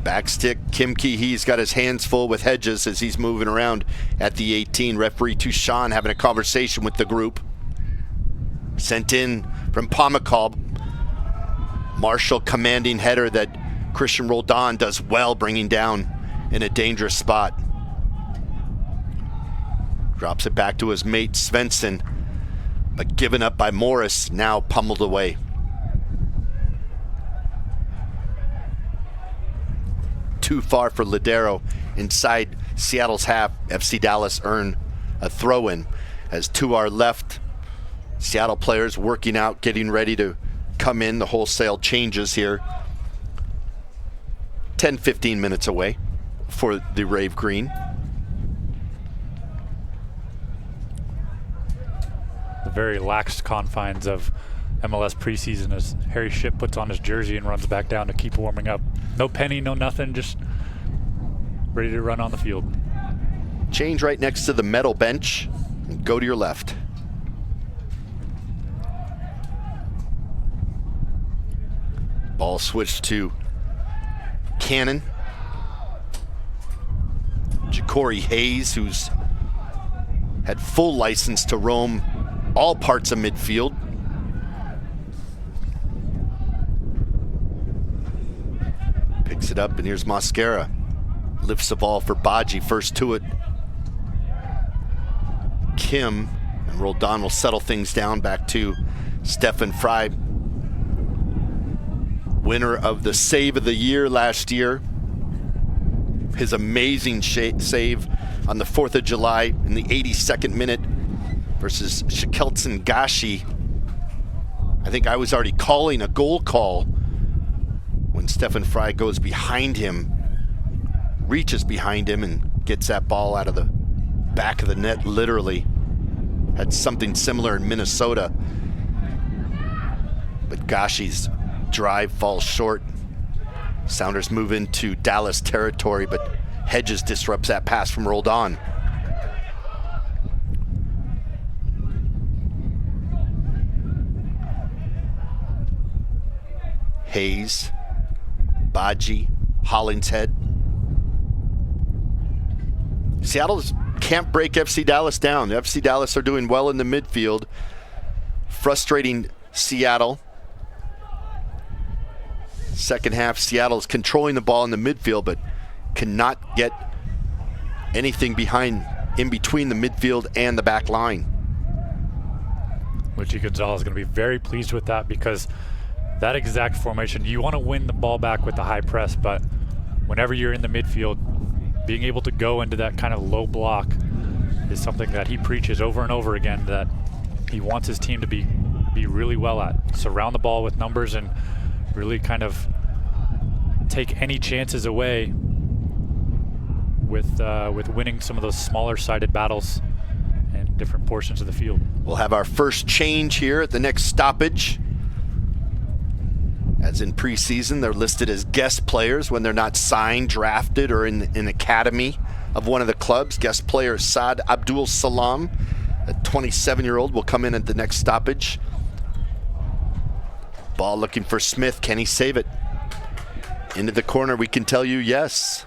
backstick. Kimke, he's got his hands full with Hedges as he's moving around at the 18. Referee Tucson having a conversation with the group. Sent in from Pomykal. Marshall commanding header that Christian Roldan does well, bringing down in a dangerous spot. Drops it back to his mate Svensson, but given up by Morris, now pummeled away. Too far for Ladero inside Seattle's half. FC Dallas earn a throw-in as to our left, Seattle players working out, getting ready to come in. The wholesale changes here. 10-15 minutes away for the Rave Green. The very lax confines of MLS preseason as Harry Shipp puts on his jersey and runs back down to keep warming up. No penny, no nothing, just ready to run on the field. Change right next to the metal bench and go to your left. Ball switched to Cannon. Ja'Cory Hayes, who's had full license to roam all parts of midfield. Picks it up, and here's Mosquera. Lifts the ball for Badji, first to it. Kim, and Roldan will settle things down back to Stefan Frei. Winner of the Save of the Year last year. His amazing save on the 4th of July in the 82nd minute versus Shakeltsin Gashi. I think I was already calling a goal call when Stefan Frei goes behind him, reaches behind him and gets that ball out of the back of the net, literally. Had something similar in Minnesota. But Gashi's drive falls short. Sounders move into Dallas territory, but Hedges disrupts that pass from Roldan. Hayes, Badji, Hollingshead. Seattle can't break FC Dallas down. FC Dallas are doing well in the midfield, frustrating Seattle. Second half, Seattle is controlling the ball in the midfield, but cannot get anything in between the midfield and the back line. Luchi Gonzalez is going to be very pleased with that, because that exact formation, you want to win the ball back with the high press, but whenever you're in the midfield, being able to go into that kind of low block is something that he preaches over and over again, that he wants his team to be really well at. Surround the ball with numbers and really kind of take any chances away with winning some of those smaller-sided battles in different portions of the field. We'll have our first change here at the next stoppage. As in preseason, they're listed as guest players when they're not signed, drafted, or in an academy of one of the clubs. Guest player Saad Abdul Salam, a 27-year-old, will come in at the next stoppage. Ball looking for Smith. Can he save it? Into the corner, we can tell you yes.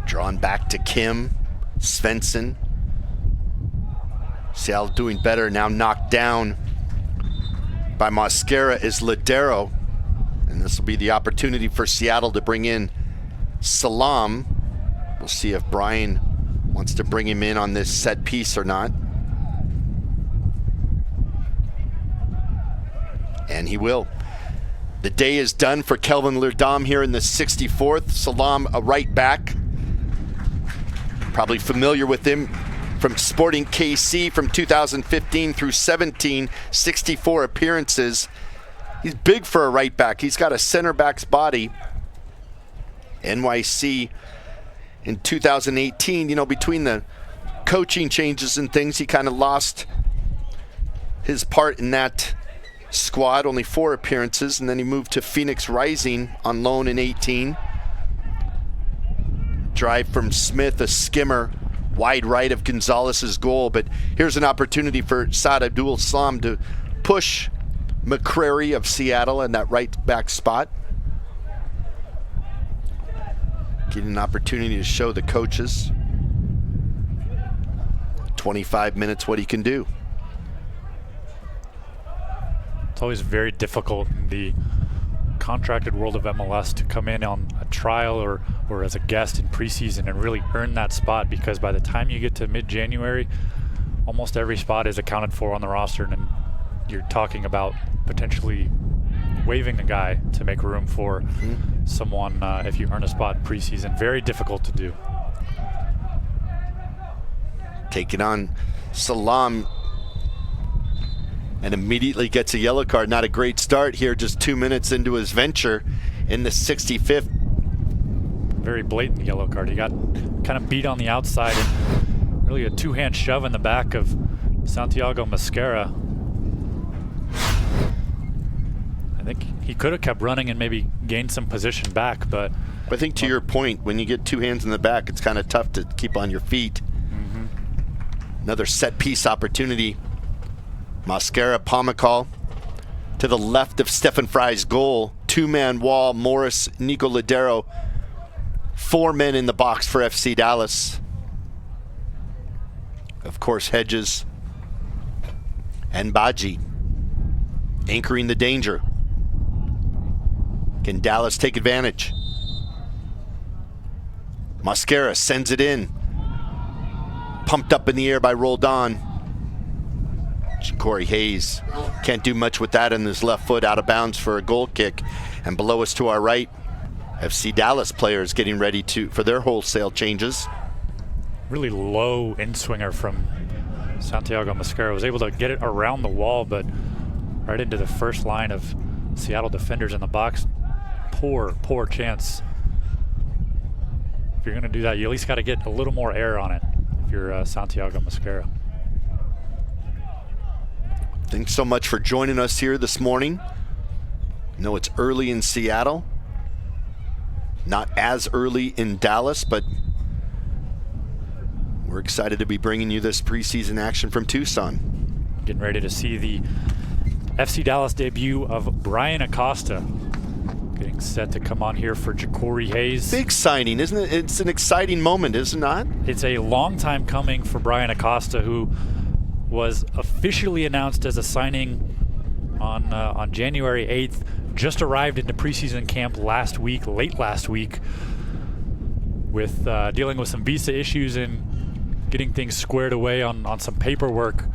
Drawn back to Kim, Svensson. Seattle doing better, now knocked down by Mosquera is Ladero. And this will be the opportunity for Seattle to bring in Salam. We'll see if Brian wants to bring him in on this set piece or not. And he will. The day is done for Kelvin Leerdam here in the 64th. Salam, a right back. Probably familiar with him from Sporting KC from 2015 through 17, 64 appearances. He's big for a right back. He's got a center back's body. NYC in 2018, between the coaching changes and things, he kind of lost his part in that squad, only 4 appearances, and then he moved to Phoenix Rising on loan in 18. Drive from Smith, a skimmer, wide right of Gonzalez's goal, but here's an opportunity for Saad Abdul Salam to push McCrary of Seattle in that right back spot. Getting an opportunity to show the coaches 25 minutes what he can do. It's always very difficult in the contracted world of MLS to come in on a trial or as a guest in preseason and really earn that spot, because by the time you get to mid-January, almost every spot is accounted for on the roster, and you're talking about potentially waiving a guy to make room for someone if you earn a spot in preseason. Very difficult to do. Taking on Salam and immediately gets a yellow card. Not a great start here, just 2 minutes into his venture in the 65th. Very blatant yellow card. He got kind of beat on the outside and really a two-hand shove in the back of Santiago Mosquera. I think he could have kept running and maybe gained some position back, but I think to your point, when you get 2 hands in the back, it's kind of tough to keep on your feet. Another set piece opportunity. Mosquera, Pomacall to the left of Stephen Fry's goal. 2-man wall, Morris, Nico Ladero. 4 men in the box for FC Dallas. Of course, Hedges and Baji anchoring the danger. Can Dallas take advantage? Mosquera sends it in. Pumped up in the air by Roldan. Corey Hayes can't do much with that in his left foot, out of bounds for a goal kick. And below us to our right, FC Dallas players getting ready for their wholesale changes. Really low in-swinger from Santiago Mosquera. Was able to get it around the wall, but right into the first line of Seattle defenders in the box. Poor chance. If you're going to do that, you at least got to get a little more air on it if you're Santiago Mosquera. Thanks so much for joining us here this morning. I know it's early in Seattle. Not as early in Dallas, but we're excited to be bringing you this preseason action from Tucson. Getting ready to see the FC Dallas debut of Brian Acosta. Getting set to come on here for Corey Hayes. Big signing, isn't it? It's an exciting moment, is it not? It's a long time coming for Brian Acosta, who was officially announced as a signing on January 8th. Just arrived into preseason camp late last week. with dealing with some visa issues and getting things squared away on some paperwork.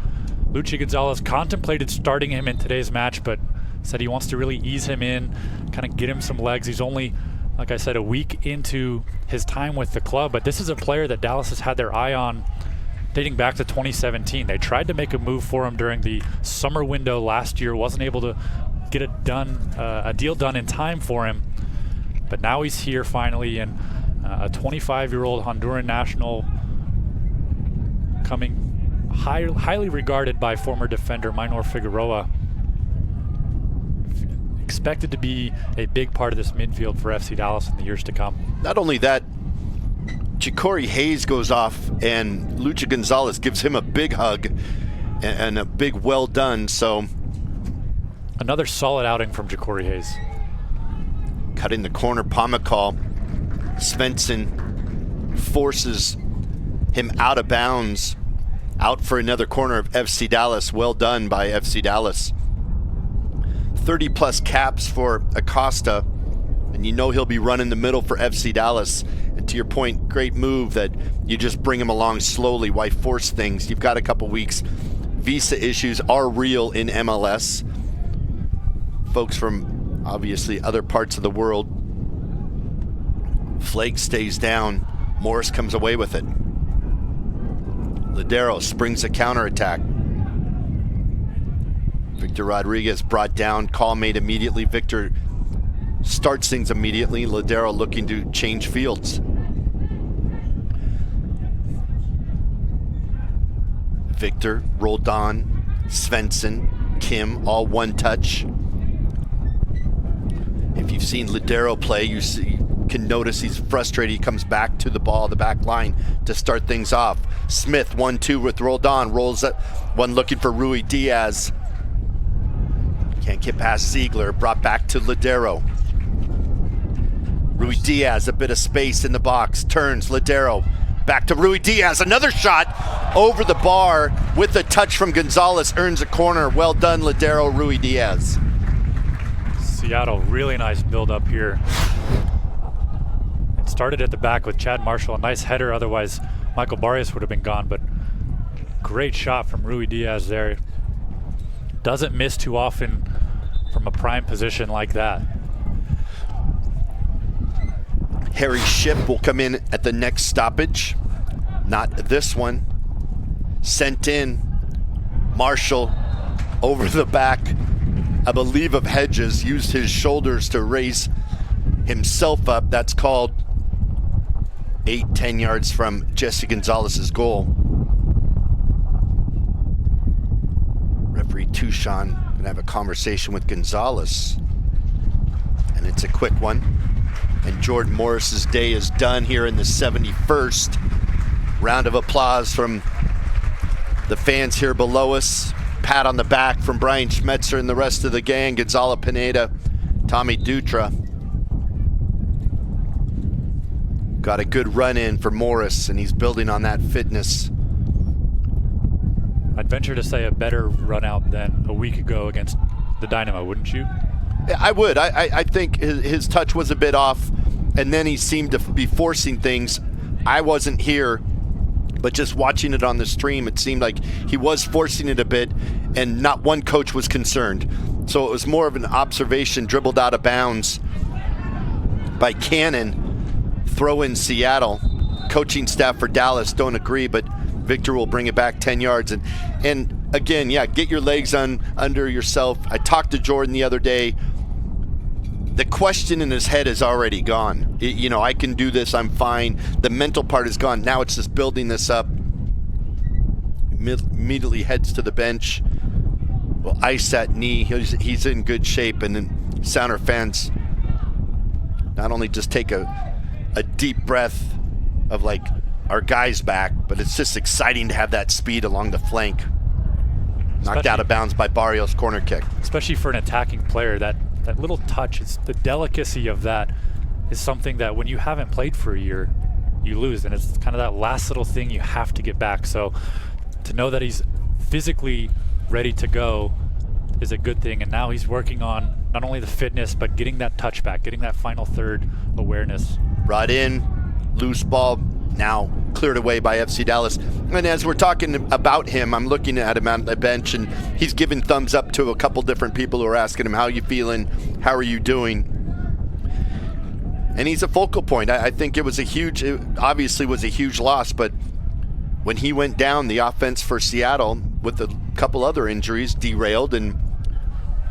Luchi Gonzalez contemplated starting him in today's match, but said he wants to really ease him in, kind of get him some legs. He's only, like I said, a week into his time with the club, but this is a player that Dallas has had their eye on dating back to 2017. They tried to make a move for him during the summer window last year, wasn't able to get a deal done in time for him, but now he's here finally, and a 25-year-old Honduran national coming highly regarded by former defender Minor Figueroa. Expected to be a big part of this midfield for FC Dallas in the years to come. Not only that, Ja'Cory Hayes goes off and Luchi Gonzalez gives him a big hug and a big well done. So another solid outing from Ja'Cory Hayes. Cutting the corner, Pomykal. Svensson forces him out of bounds, out for another corner of FC Dallas. Well done by FC Dallas. 30-plus caps for Acosta, and you know he'll be running the middle for FC Dallas. And to your point, great move that you just bring him along slowly. Why force things? You've got a couple weeks. Visa issues are real in MLS. Folks from obviously other parts of the world. Flake stays down. Morris comes away with it. Ladero springs a counterattack. Victor Rodriguez brought down, call made immediately. Victor starts things immediately. Ladero looking to change fields. Victor, Roldan, Svensson, Kim, all one touch. If you've seen Ladero play, you can notice he's frustrated. He comes back to the ball, the back line to start things off. Smith, 1-2 with Roldan, rolls up, one looking for Rui Diaz. Can't get past Ziegler, brought back to Ladero. Rui Diaz, a bit of space in the box, turns, Ladero, back to Rui Diaz, another shot over the bar with a touch from Gonzalez, earns a corner. Well done, Ladero, Rui Diaz. Seattle, really nice build up here. It started at the back with Chad Marshall, a nice header, otherwise Michael Barrios would have been gone, but great shot from Rui Diaz there. Doesn't miss too often from a prime position like that. Harry Shipp will come in at the next stoppage. Not this one. Sent in. Marshall over the back, I believe, of Hedges. Used his shoulders to raise himself up. That's called 8-10 yards from Jesse Gonzalez's goal. Referee Tucson gonna have a conversation with Gonzalez, and it's a quick one. And Jordan Morris's day is done here in the 71st. Round of applause from the fans here below us. Pat on the back from Brian Schmetzer and the rest of the gang. Gonzalo Pineda, Tommy Dutra. Got a good run in for Morris, and he's building on that fitness. I'd venture to say a better run out than a week ago against the Dynamo, wouldn't you? I would. I think his touch was a bit off, and then he seemed to be forcing things. I wasn't here, but just watching it on the stream, it seemed like he was forcing it a bit, and not one coach was concerned. So it was more of an observation, dribbled out of bounds by Cannon. Throw in Seattle. Coaching staff for Dallas don't agree, but Victor will bring it back 10 yards. And again, yeah, get your legs under yourself. I talked to Jordan the other day. The question in his head is already gone. I can do this, I'm fine. The mental part is gone. Now it's just building this up. Immediately heads to the bench. Well, ice that knee. He's in good shape. And then Sounder fans not only just take a deep breath of like, our guy's back, but it's just exciting to have that speed along the flank. Knocked out of bounds by Barrios, corner kick. Especially for an attacking player, that little touch, it's the delicacy of that is something that when you haven't played for a year, you lose, and it's kind of that last little thing you have to get back. So to know that he's physically ready to go is a good thing, and now he's working on not only the fitness, but getting that touch back, getting that final third awareness. Brought in, Loose ball now cleared away by FC Dallas. And as we're talking about him, I'm looking at him on the bench, and he's giving thumbs up to a couple different people who are asking him, how you feeling? How are you doing? And he's a focal point. I think it obviously was a huge loss, but when he went down, the offense for Seattle, with a couple other injuries, derailed and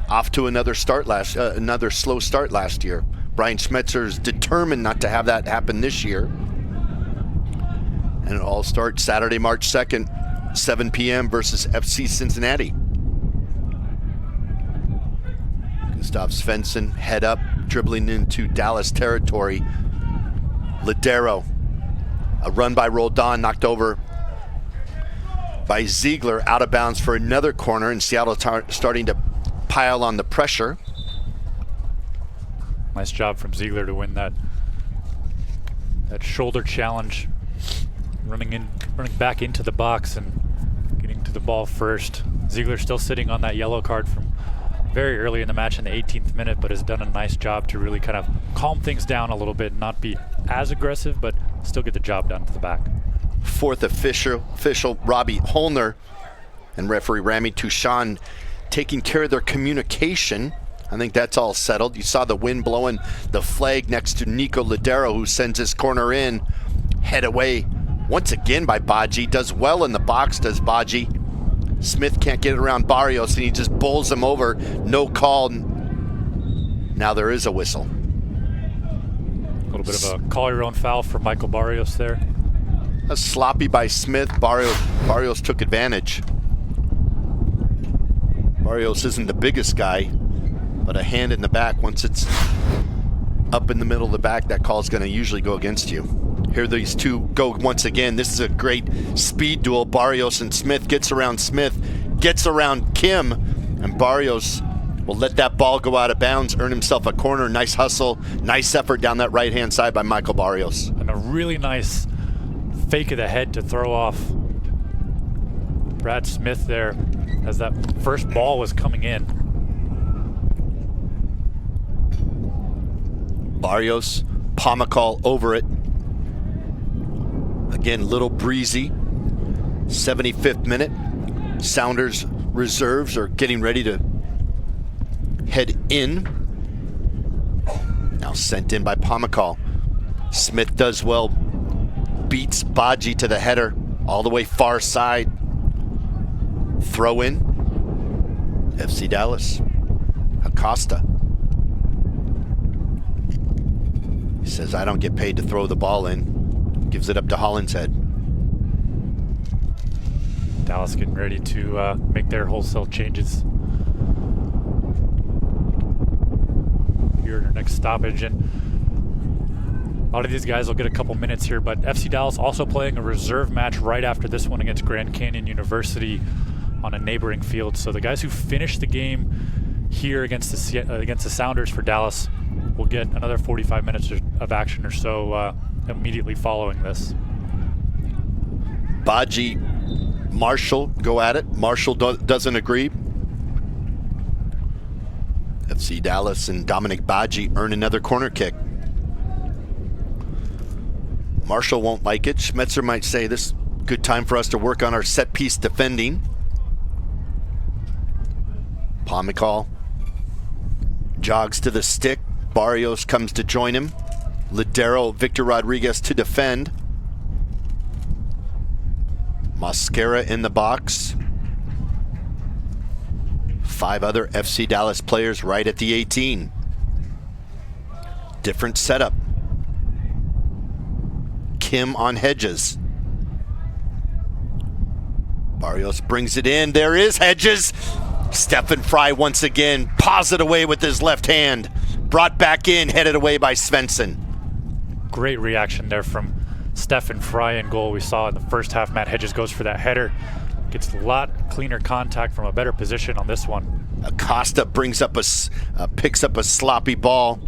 off to another slow start last year. Brian Schmetzer's determined not to have that happen this year. And it all starts Saturday, March 2nd, 7 p.m. versus FC Cincinnati. Gustav Svensson head up, dribbling into Dallas territory. Ladero, a run by Roldan, knocked over by Ziegler, out of bounds for another corner, and Seattle starting to pile on the pressure. Nice job from Ziegler to win that shoulder challenge, running back into the box and getting to the ball first. Ziegler still sitting on that yellow card from very early in the match in the 18th minute, but has done a nice job to really kind of calm things down a little bit, not be as aggressive, but still get the job done to the back. Fourth official Robbie Holner and referee Rami Tucson taking care of their communication. I think that's all settled. You saw the wind blowing the flag next to Nico Ladero, who sends his corner in. Head away once again by Badji. Does well in the box, does Badji. Smith can't get it around Barrios, and he just bowls him over. No call. Now there is a whistle. A little bit of a call your own foul for Michael Barrios there. A sloppy by Smith. Barrios took advantage. Barrios isn't the biggest guy, but a hand in the back, once it's up in the middle of the back, that call's going to usually go against you. Here these two go once again. This is a great speed duel. Barrios and Smith. Gets around Smith, gets around Kim, and Barrios will let that ball go out of bounds, earn himself a corner. Nice hustle, nice effort down that right-hand side by Michael Barrios. And a really nice fake of the head to throw off Brad Smith there as that first ball was coming in. Barrios, Pomacall over it. Again, little breezy. 75th minute. Sounders reserves are getting ready to head in. Now sent in by Pomacall. Smith does well. Beats Badji to the header. All the way far side. Throw in. FC Dallas. Acosta. He says, I don't get paid to throw the ball in. Gives it up to Hollinshead. Dallas getting ready to make their wholesale changes here at our next stoppage. And a lot of these guys will get a couple minutes here, but FC Dallas also playing a reserve match right after this one against Grand Canyon University on a neighboring field. So the guys who finished the game here against the Sounders for Dallas will get another 45 minutes of action or so immediately following this. Badji, Marshall go at it. Marshall doesn't agree. FC Dallas and Dominic Badji earn another corner kick. Marshall won't like it. Schmetzer might say this is a good time for us to work on our set piece defending. Pomacall jogs to the stick. Barrios comes to join him. Ladero, Victor Rodriguez to defend. Mosquera in the box. 5 other FC Dallas players right at the 18. Different setup. Kim on Hedges. Barrios brings it in. There is Hedges. Stefan Fry once again paws it away with his left hand. Brought back in, headed away by Svensson. Great reaction there from Stefan Fry in goal. We saw in the first half, Matt Hedges goes for that header. Gets a lot cleaner contact from a better position on this one. Acosta picks up a sloppy ball.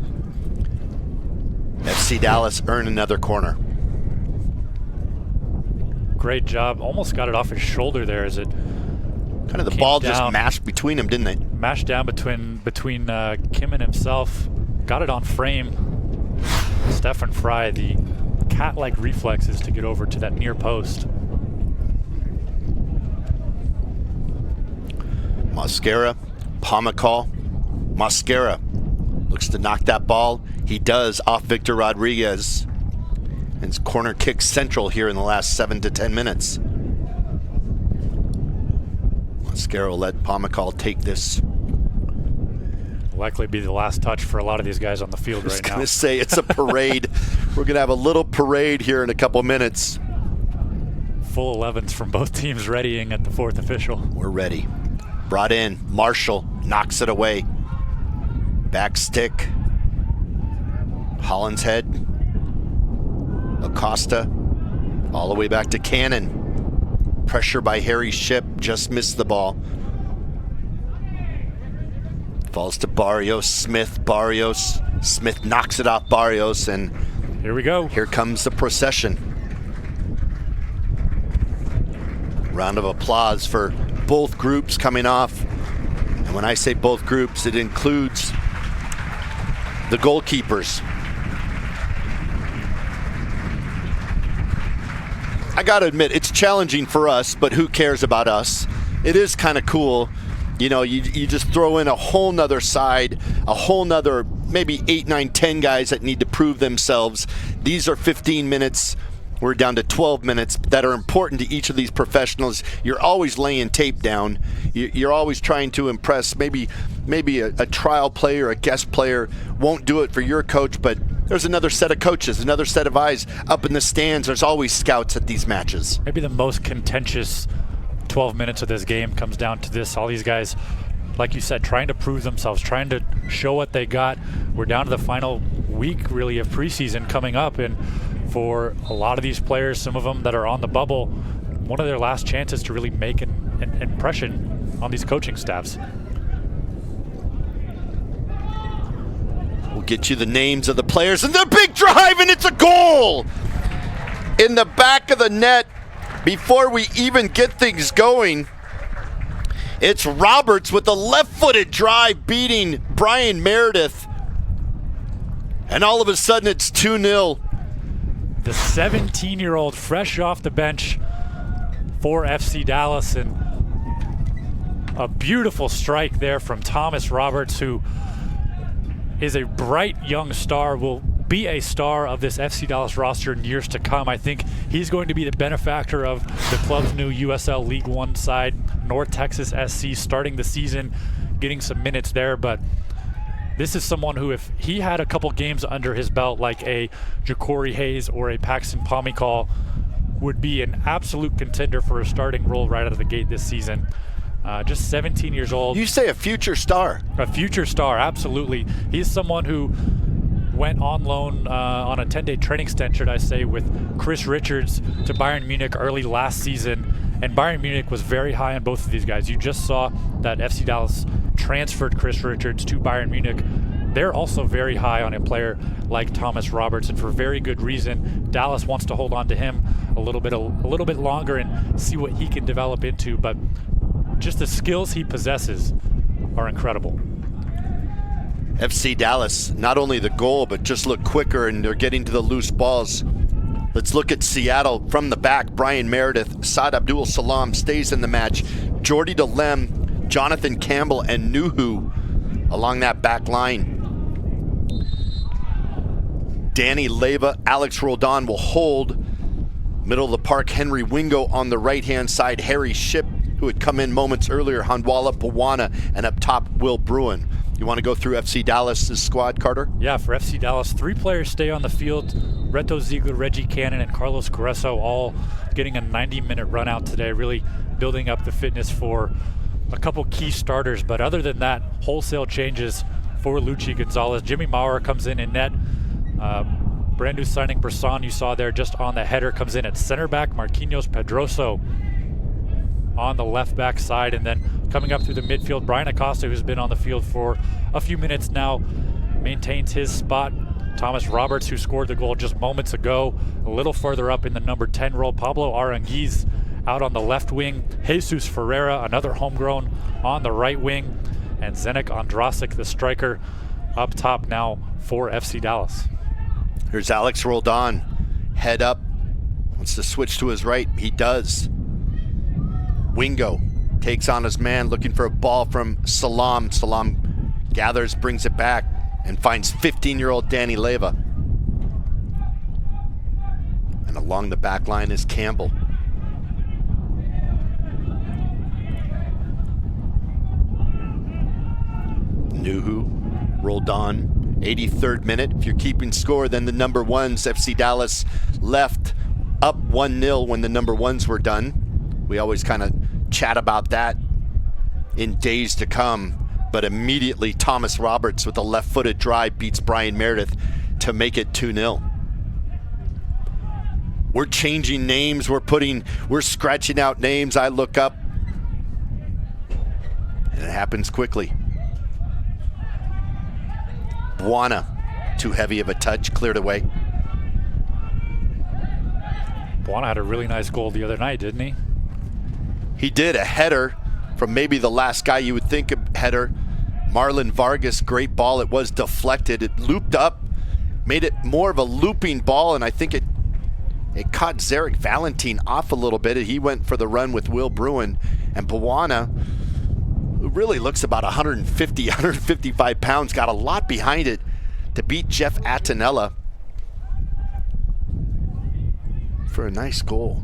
FC Dallas earn another corner. Great job. Almost got it off his shoulder there as it kind of the ball down, just mashed between them, didn't it? Mashed down between Kim and himself. Got it on frame. Stefan Fry, the cat-like reflexes to get over to that near post. Mosquera, Pomacall. Mosquera looks to knock that ball. He does, off Victor Rodriguez. And it's corner kick central here in the last 7 to 10 minutes. Mosquera will let Pomacall take this. Likely be the last touch for a lot of these guys on the field right now. I was going to say, it's a parade. We're going to have a little parade here in a couple minutes. Full 11s from both teams readying at the fourth official. We're ready. Brought in. Marshall knocks it away. Back stick. Holland's head. Acosta. All the way back to Cannon. Pressure by Harry Shipp. Just missed the ball. Falls to Barrios. Smith. Barrios. Smith knocks it off Barrios. And here we go. Here comes the procession. Round of applause for both groups coming off. And when I say both groups, it includes the goalkeepers. I gotta admit, it's challenging for us, but who cares about us? It is kind of cool. You know, you just throw in a whole nother side, a whole nother maybe 8, 9, 10 guys that need to prove themselves. These are 15 minutes. We're down to 12 minutes that are important to each of these professionals. You're always laying tape down. You're always trying to impress. Maybe a trial player, a guest player won't do it for your coach, but there's another set of coaches, another set of eyes up in the stands. There's always scouts at these matches. Maybe the most contentious 12 minutes of this game comes down to this. All these guys, like you said, trying to prove themselves, trying to show what they got. We're down to the final week, really, of preseason coming up, and for a lot of these players, some of them that are on the bubble, one of their last chances to really make an impression on these coaching staffs. We'll get you the names of the players, and the big drive, and it's a goal! In the back of the net, before we even get things going, it's Roberts with a left-footed drive beating Brian Meredith. And all of a sudden, it's 2-0. The 17-year-old fresh off the bench for FC Dallas, and a beautiful strike there from Thomas Roberts, who is a bright young star, will be a star of this FC Dallas roster in years to come. I think he's going to be the benefactor of the club's new USL League One side, North Texas SC, starting the season, getting some minutes there. But this is someone who, if he had a couple games under his belt like a Ja'Cory Hayes or a Paxton Pomacall, would be an absolute contender for a starting role right out of the gate this season. Just 17 years old. You say a future star. A future star, absolutely. He's someone who went on loan on a 10-day training stint, should I say, with Chris Richards to Bayern Munich early last season. And Bayern Munich was very high on both of these guys. You just saw that FC Dallas transferred Chris Richards to Bayern Munich. They're also very high on a player like Thomas Roberts, and for very good reason. Dallas wants to hold on to him a little bit longer and see what he can develop into. But just the skills he possesses are incredible. FC Dallas, not only the goal, but just look quicker, and they're getting to the loose balls. Let's look at Seattle from the back. Brian Meredith, Saad Abdul Salam stays in the match. Jordi Delem, Jonathan Campbell, and Nuhu along that back line. Danny Leyva, Alex Roldan will hold. Middle of the park, Henry Wingo on the right-hand side. Harry Shipp, who had come in moments earlier, Handwala Pawana, and up top, Will Bruin. You want to go through FC Dallas' squad, Carter? Yeah, for FC Dallas, 3 players stay on the field. Reto Ziegler, Reggie Cannon, and Carlos Carreso all getting a 90-minute run out today, really building up the fitness for a couple key starters. But other than that, wholesale changes for Luchi Gonzalez. Jimmy Maurer comes in net. Brand new signing Brisson, you saw there just on the header, comes in at center back. Marquinhos Pedroso on the left back side, and then coming up through the midfield, Brian Acosta, who's been on the field for a few minutes now, maintains his spot. Thomas Roberts, who scored the goal just moments ago, a little further up in the number 10 role. Pablo Aranguiz out on the left wing. Jesus Ferreira, another homegrown, on the right wing. And Zdenek Ondrasik, the striker, up top now for FC Dallas. Here's Alex Roldan. Head up. Wants to switch to his right. He does. Wingo takes on his man, looking for a ball from Salam. Salam gathers, brings it back, and finds 15-year-old Danny Leyva. And along the back line is Campbell. Nuhu rolled on. 83rd minute. If you're keeping score, then the number ones, FC Dallas, left up 1-0 when the number ones were done. We always kind of chat about that in days to come, but immediately Thomas Roberts with a left-footed drive beats Brian Meredith to make it 2-0. We're changing names, we're scratching out names. I look up and it happens quickly. Buana, too heavy of a touch, cleared away. Buana had a really nice goal the other night, didn't he? He did, a header from maybe the last guy you would think a header. Marlon Vargas, great ball. It was deflected. It looped up, made it more of a looping ball, and I think it caught Zarek Valentin off a little bit. He went for the run with Will Bruin, and Buana, who really looks about 150, 155 pounds, got a lot behind it to beat Jeff Attanella for a nice goal.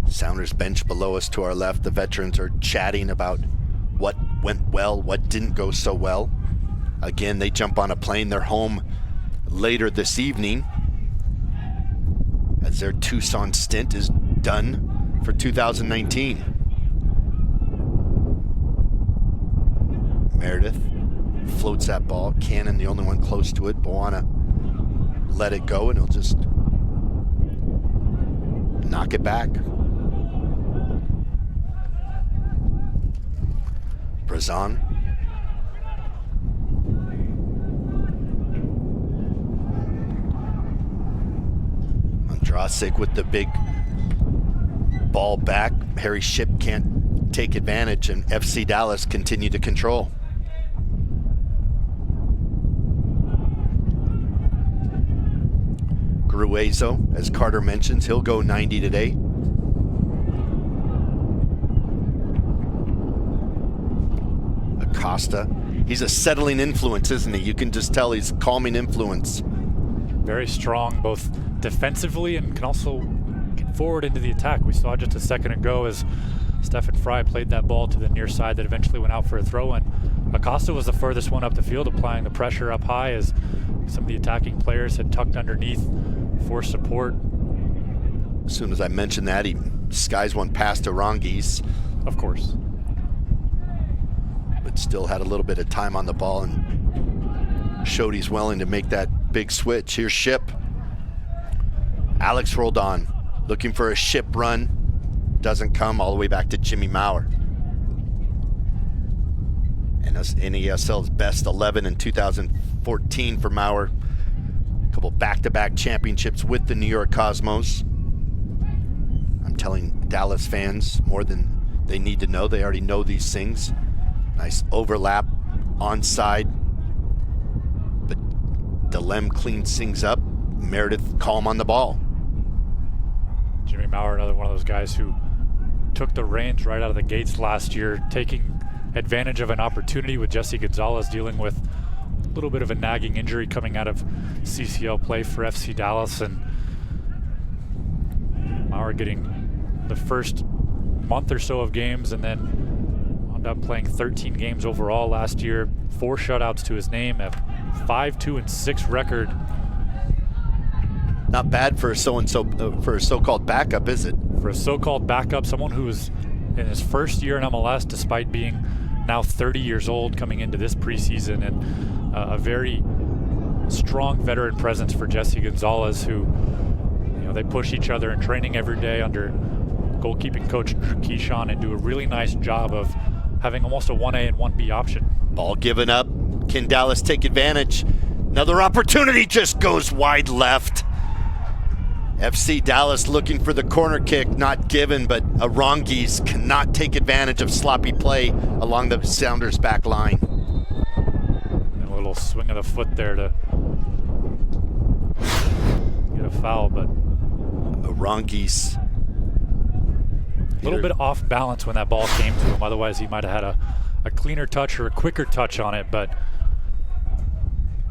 Sounders bench below us to our left. The veterans are chatting about what went well, what didn't go so well. Again, they jump on a plane. They're home later this evening as their Tucson stint is done for 2019. Meredith floats that ball. Cannon, the only one close to it. Buana let it go, and he'll just knock it back. Brazan. Andrasic with the big ball back. Harry Shipp can't take advantage, and FC Dallas continue to control. Gruezo, as Carter mentions, he'll go 90 today. Acosta, he's a settling influence, isn't he? You can just tell he's a calming influence. Very strong, both defensively and can also get forward into the attack. We saw just a second ago as Stefan Fry played that ball to the near side that eventually went out for a throw-in. Acosta was the furthest one up the field, applying the pressure up high as some of the attacking players had tucked underneath for support. As soon as I mentioned that, he skies one past Arangis. Of course. But still had a little bit of time on the ball and showed he's willing to make that big switch. Here's Shipp. Alex rolled on, looking for a Shipp run. Doesn't come, all the way back to Jimmy Maurer. And that's NASL's best 11 in 2014 for Maurer. A couple back-to-back championships with the New York Cosmos. I'm telling Dallas fans more than they need to know. They already know these things. Nice overlap, onside. But Delem cleans things up. Meredith calm on the ball. Jimmy Maurer, another one of those guys who took the reins right out of the gates last year, taking advantage of an opportunity with Jesse Gonzalez dealing with a little bit of a nagging injury coming out of CCL play for FC Dallas, and Maurer getting the first month or so of games and then wound up playing 13 games overall last year, 4 shutouts to his name, a 5-2-6 record. Not bad for a so-called backup, is it? For a so-called backup, someone who was in his first year in MLS, despite being now 30 years old coming into this preseason, and a very strong veteran presence for Jesse Gonzalez, who, you know, they push each other in training every day under goalkeeping coach Keyshawn and do a really nice job of having almost a 1A and 1B option. Ball given up. Can Dallas take advantage? Another opportunity just goes wide left. FC Dallas looking for the corner kick, not given, but Arangis cannot take advantage of sloppy play along the Sounders back line. little swing of the foot there to get a foul, but Arangis. a little bit off balance when that ball came to him. Otherwise, he might have had a cleaner touch or a quicker touch on it, but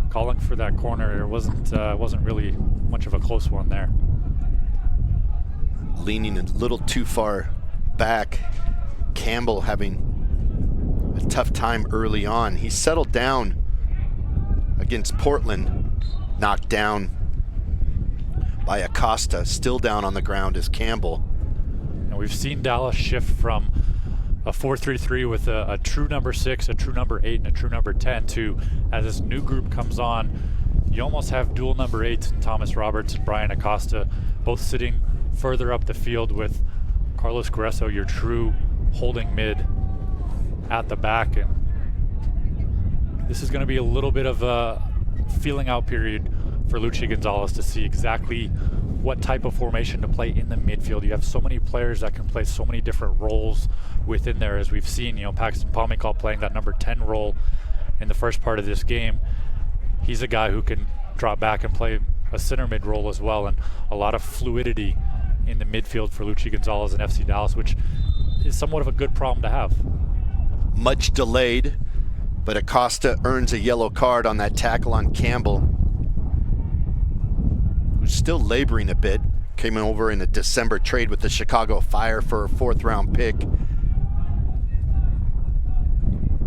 calling for that corner, it wasn't really much of a close one there. Leaning a little too far back. Campbell having a tough time early on. He settled down against Portland, knocked down by Acosta, still down on the ground is Campbell. And we've seen Dallas shift from a 4-3-3 with a true number 6, a true number 8, and a true number 10 to, as this new group comes on, you almost have dual number 8s, Thomas Roberts and Brian Acosta, both sitting further up the field with Carlos Grueso, your true holding mid, at the back. And this is going to be a little bit of a feeling out period for Luchi Gonzalez to see exactly what type of formation to play in the midfield. You have so many players that can play so many different roles within there, as we've seen, Paxton Pomykal playing that number 10 role in the first part of this game. He's a guy who can drop back and play a center mid role as well, and a lot of fluidity in the midfield for Luchi Gonzalez and FC Dallas, which is somewhat of a good problem to have. Much delayed, but Acosta earns a yellow card on that tackle on Campbell, who's still laboring a bit. Came over in a December trade with the Chicago Fire for a 4th-round pick,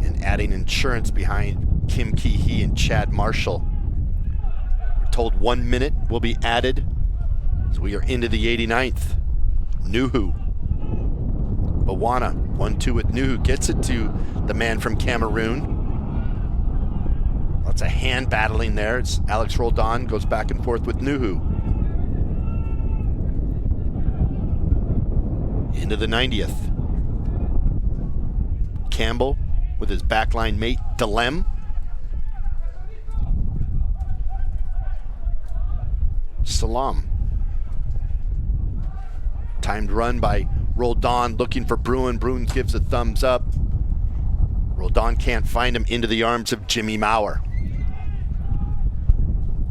and adding insurance behind Kim Ki-hee and Chad Marshall. We're told 1 minute will be added, so we are into the 89th. Nuhu. Bawana, 1-2 with Nuhu, gets it to the man from Cameroon. Lots of hand battling there. It's Alex Roldan goes back and forth with Nuhu. Into the 90th. Campbell with his backline mate, Delem. Salam. Timed run by Roldan, looking for Bruin. Bruin gives a thumbs up. Roldan can't find him, into the arms of Jimmy Maurer.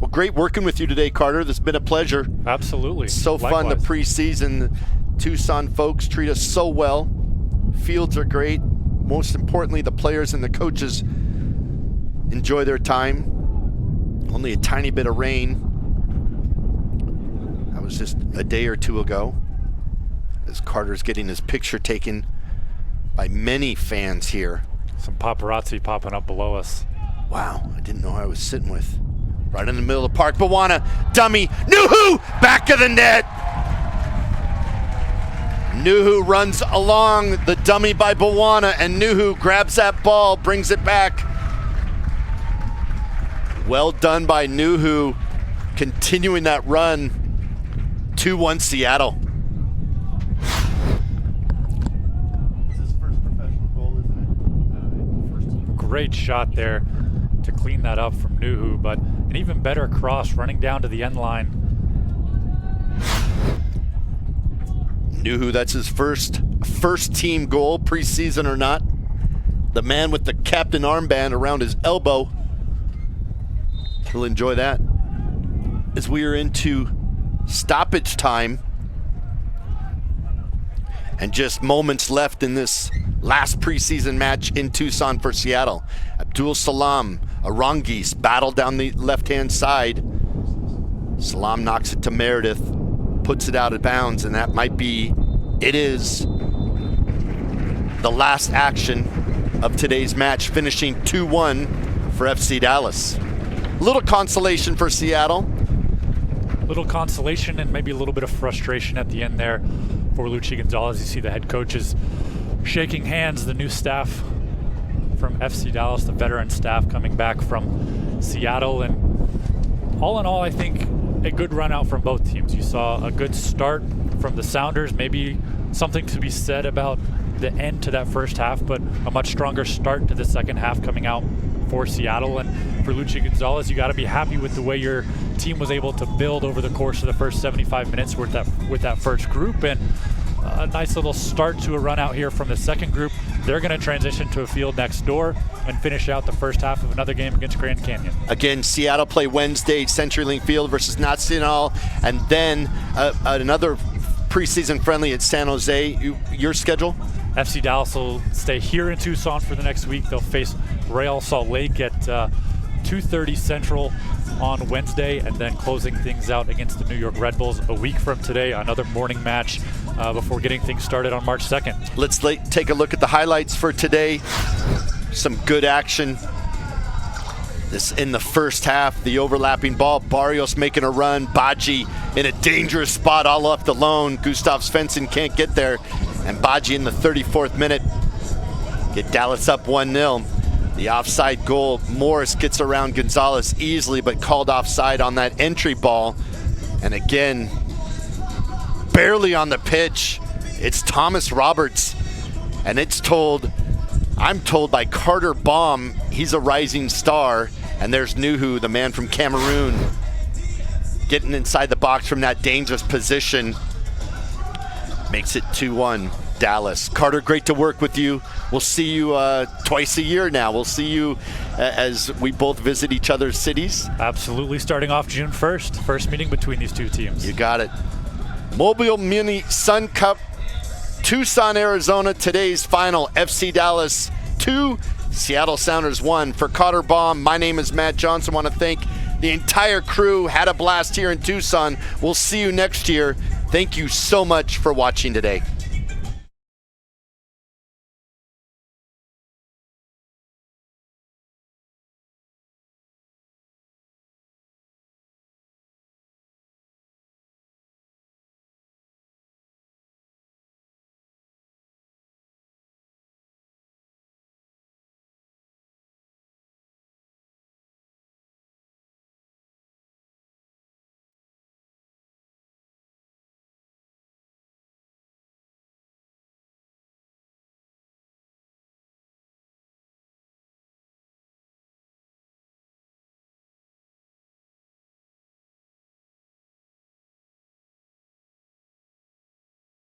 Well, great working with you today, Carter. This has been a pleasure. Absolutely. So fun, the preseason. Tucson folks treat us so well. Fields are great. Most importantly, the players and the coaches enjoy their time. Only a tiny bit of rain. That was just a day or two ago, as Carter's getting his picture taken by many fans here. Some paparazzi popping up below us. Wow, I didn't know who I was sitting with. Right in the middle of the park, Bawana, dummy, Nuhu, back of the net. Nuhu runs along the dummy by Bawana, and Nuhu grabs that ball, brings it back. Well done by Nuhu, continuing that run. 2-1 Seattle. This is his first professional goal, isn't it? Great shot there to clean that up from Nuhu, but an even better cross running down to the end line. Nuhu, that's his first team goal, preseason or not. The man with the captain armband around his elbow. He'll enjoy that. As we are into stoppage time, and just moments left in this last preseason match in Tucson for Seattle. Abdul Salam, Arangis battle down the left-hand side. Salam knocks it to Meredith, puts it out of bounds, and that might be, it is, the last action of today's match, finishing 2-1 for FC Dallas. Little consolation for Seattle. Little consolation and maybe a little bit of frustration at the end there for Luchi Gonzalez. You see the head coaches shaking hands, the new staff from FC Dallas, the veteran staff coming back from Seattle. And all in all, I think a good run out from both teams. You saw a good start from the Sounders, maybe something to be said about the end to that first half, but a much stronger start to the second half coming out for Seattle. And for Luchi Gonzalez, you got to be happy with the way your team was able to build over the course of the first 75 minutes with that first group, and a nice little start to a run out here from the second group. They're going to transition to a field next door and finish out the first half of another game against Grand Canyon. Again, Seattle play Wednesday, CenturyLink Field versus Nacional, and then another preseason friendly at San Jose. Your schedule? FC Dallas will stay here in Tucson for the next week. They'll face Real Salt Lake at 2:30 Central on Wednesday, and then closing things out against the New York Red Bulls a week from today, another morning match before getting things started on March 2nd. Let's take a look at the highlights for today. Some good action. This in the first half, the overlapping ball, Barrios making a run, Badji in a dangerous spot all left alone. Gustav Svensson can't get there, and Badji in the 34th minute get Dallas up 1-0. The offside goal, Morris gets around Gonzalez easily, but called offside on that entry ball. And again, barely on the pitch, it's Thomas Roberts, and I'm told by Carter Baum, he's a rising star. And there's Nuhu, the man from Cameroon, getting inside the box from that dangerous position. Makes it 2-1 Dallas. Carter, great to work with you. We'll see you twice a year now. We'll see you as we both visit each other's cities. Absolutely, starting off June 1st, first meeting between these two teams. You got it. Mobile Muni Sun Cup, Tucson, Arizona. Today's final, FC Dallas 2, Seattle Sounders 1. For Carter Baum, my name is Matt Johnson. I want to thank the entire crew. Had a blast here in Tucson. We'll see you next year. Thank you so much for watching today.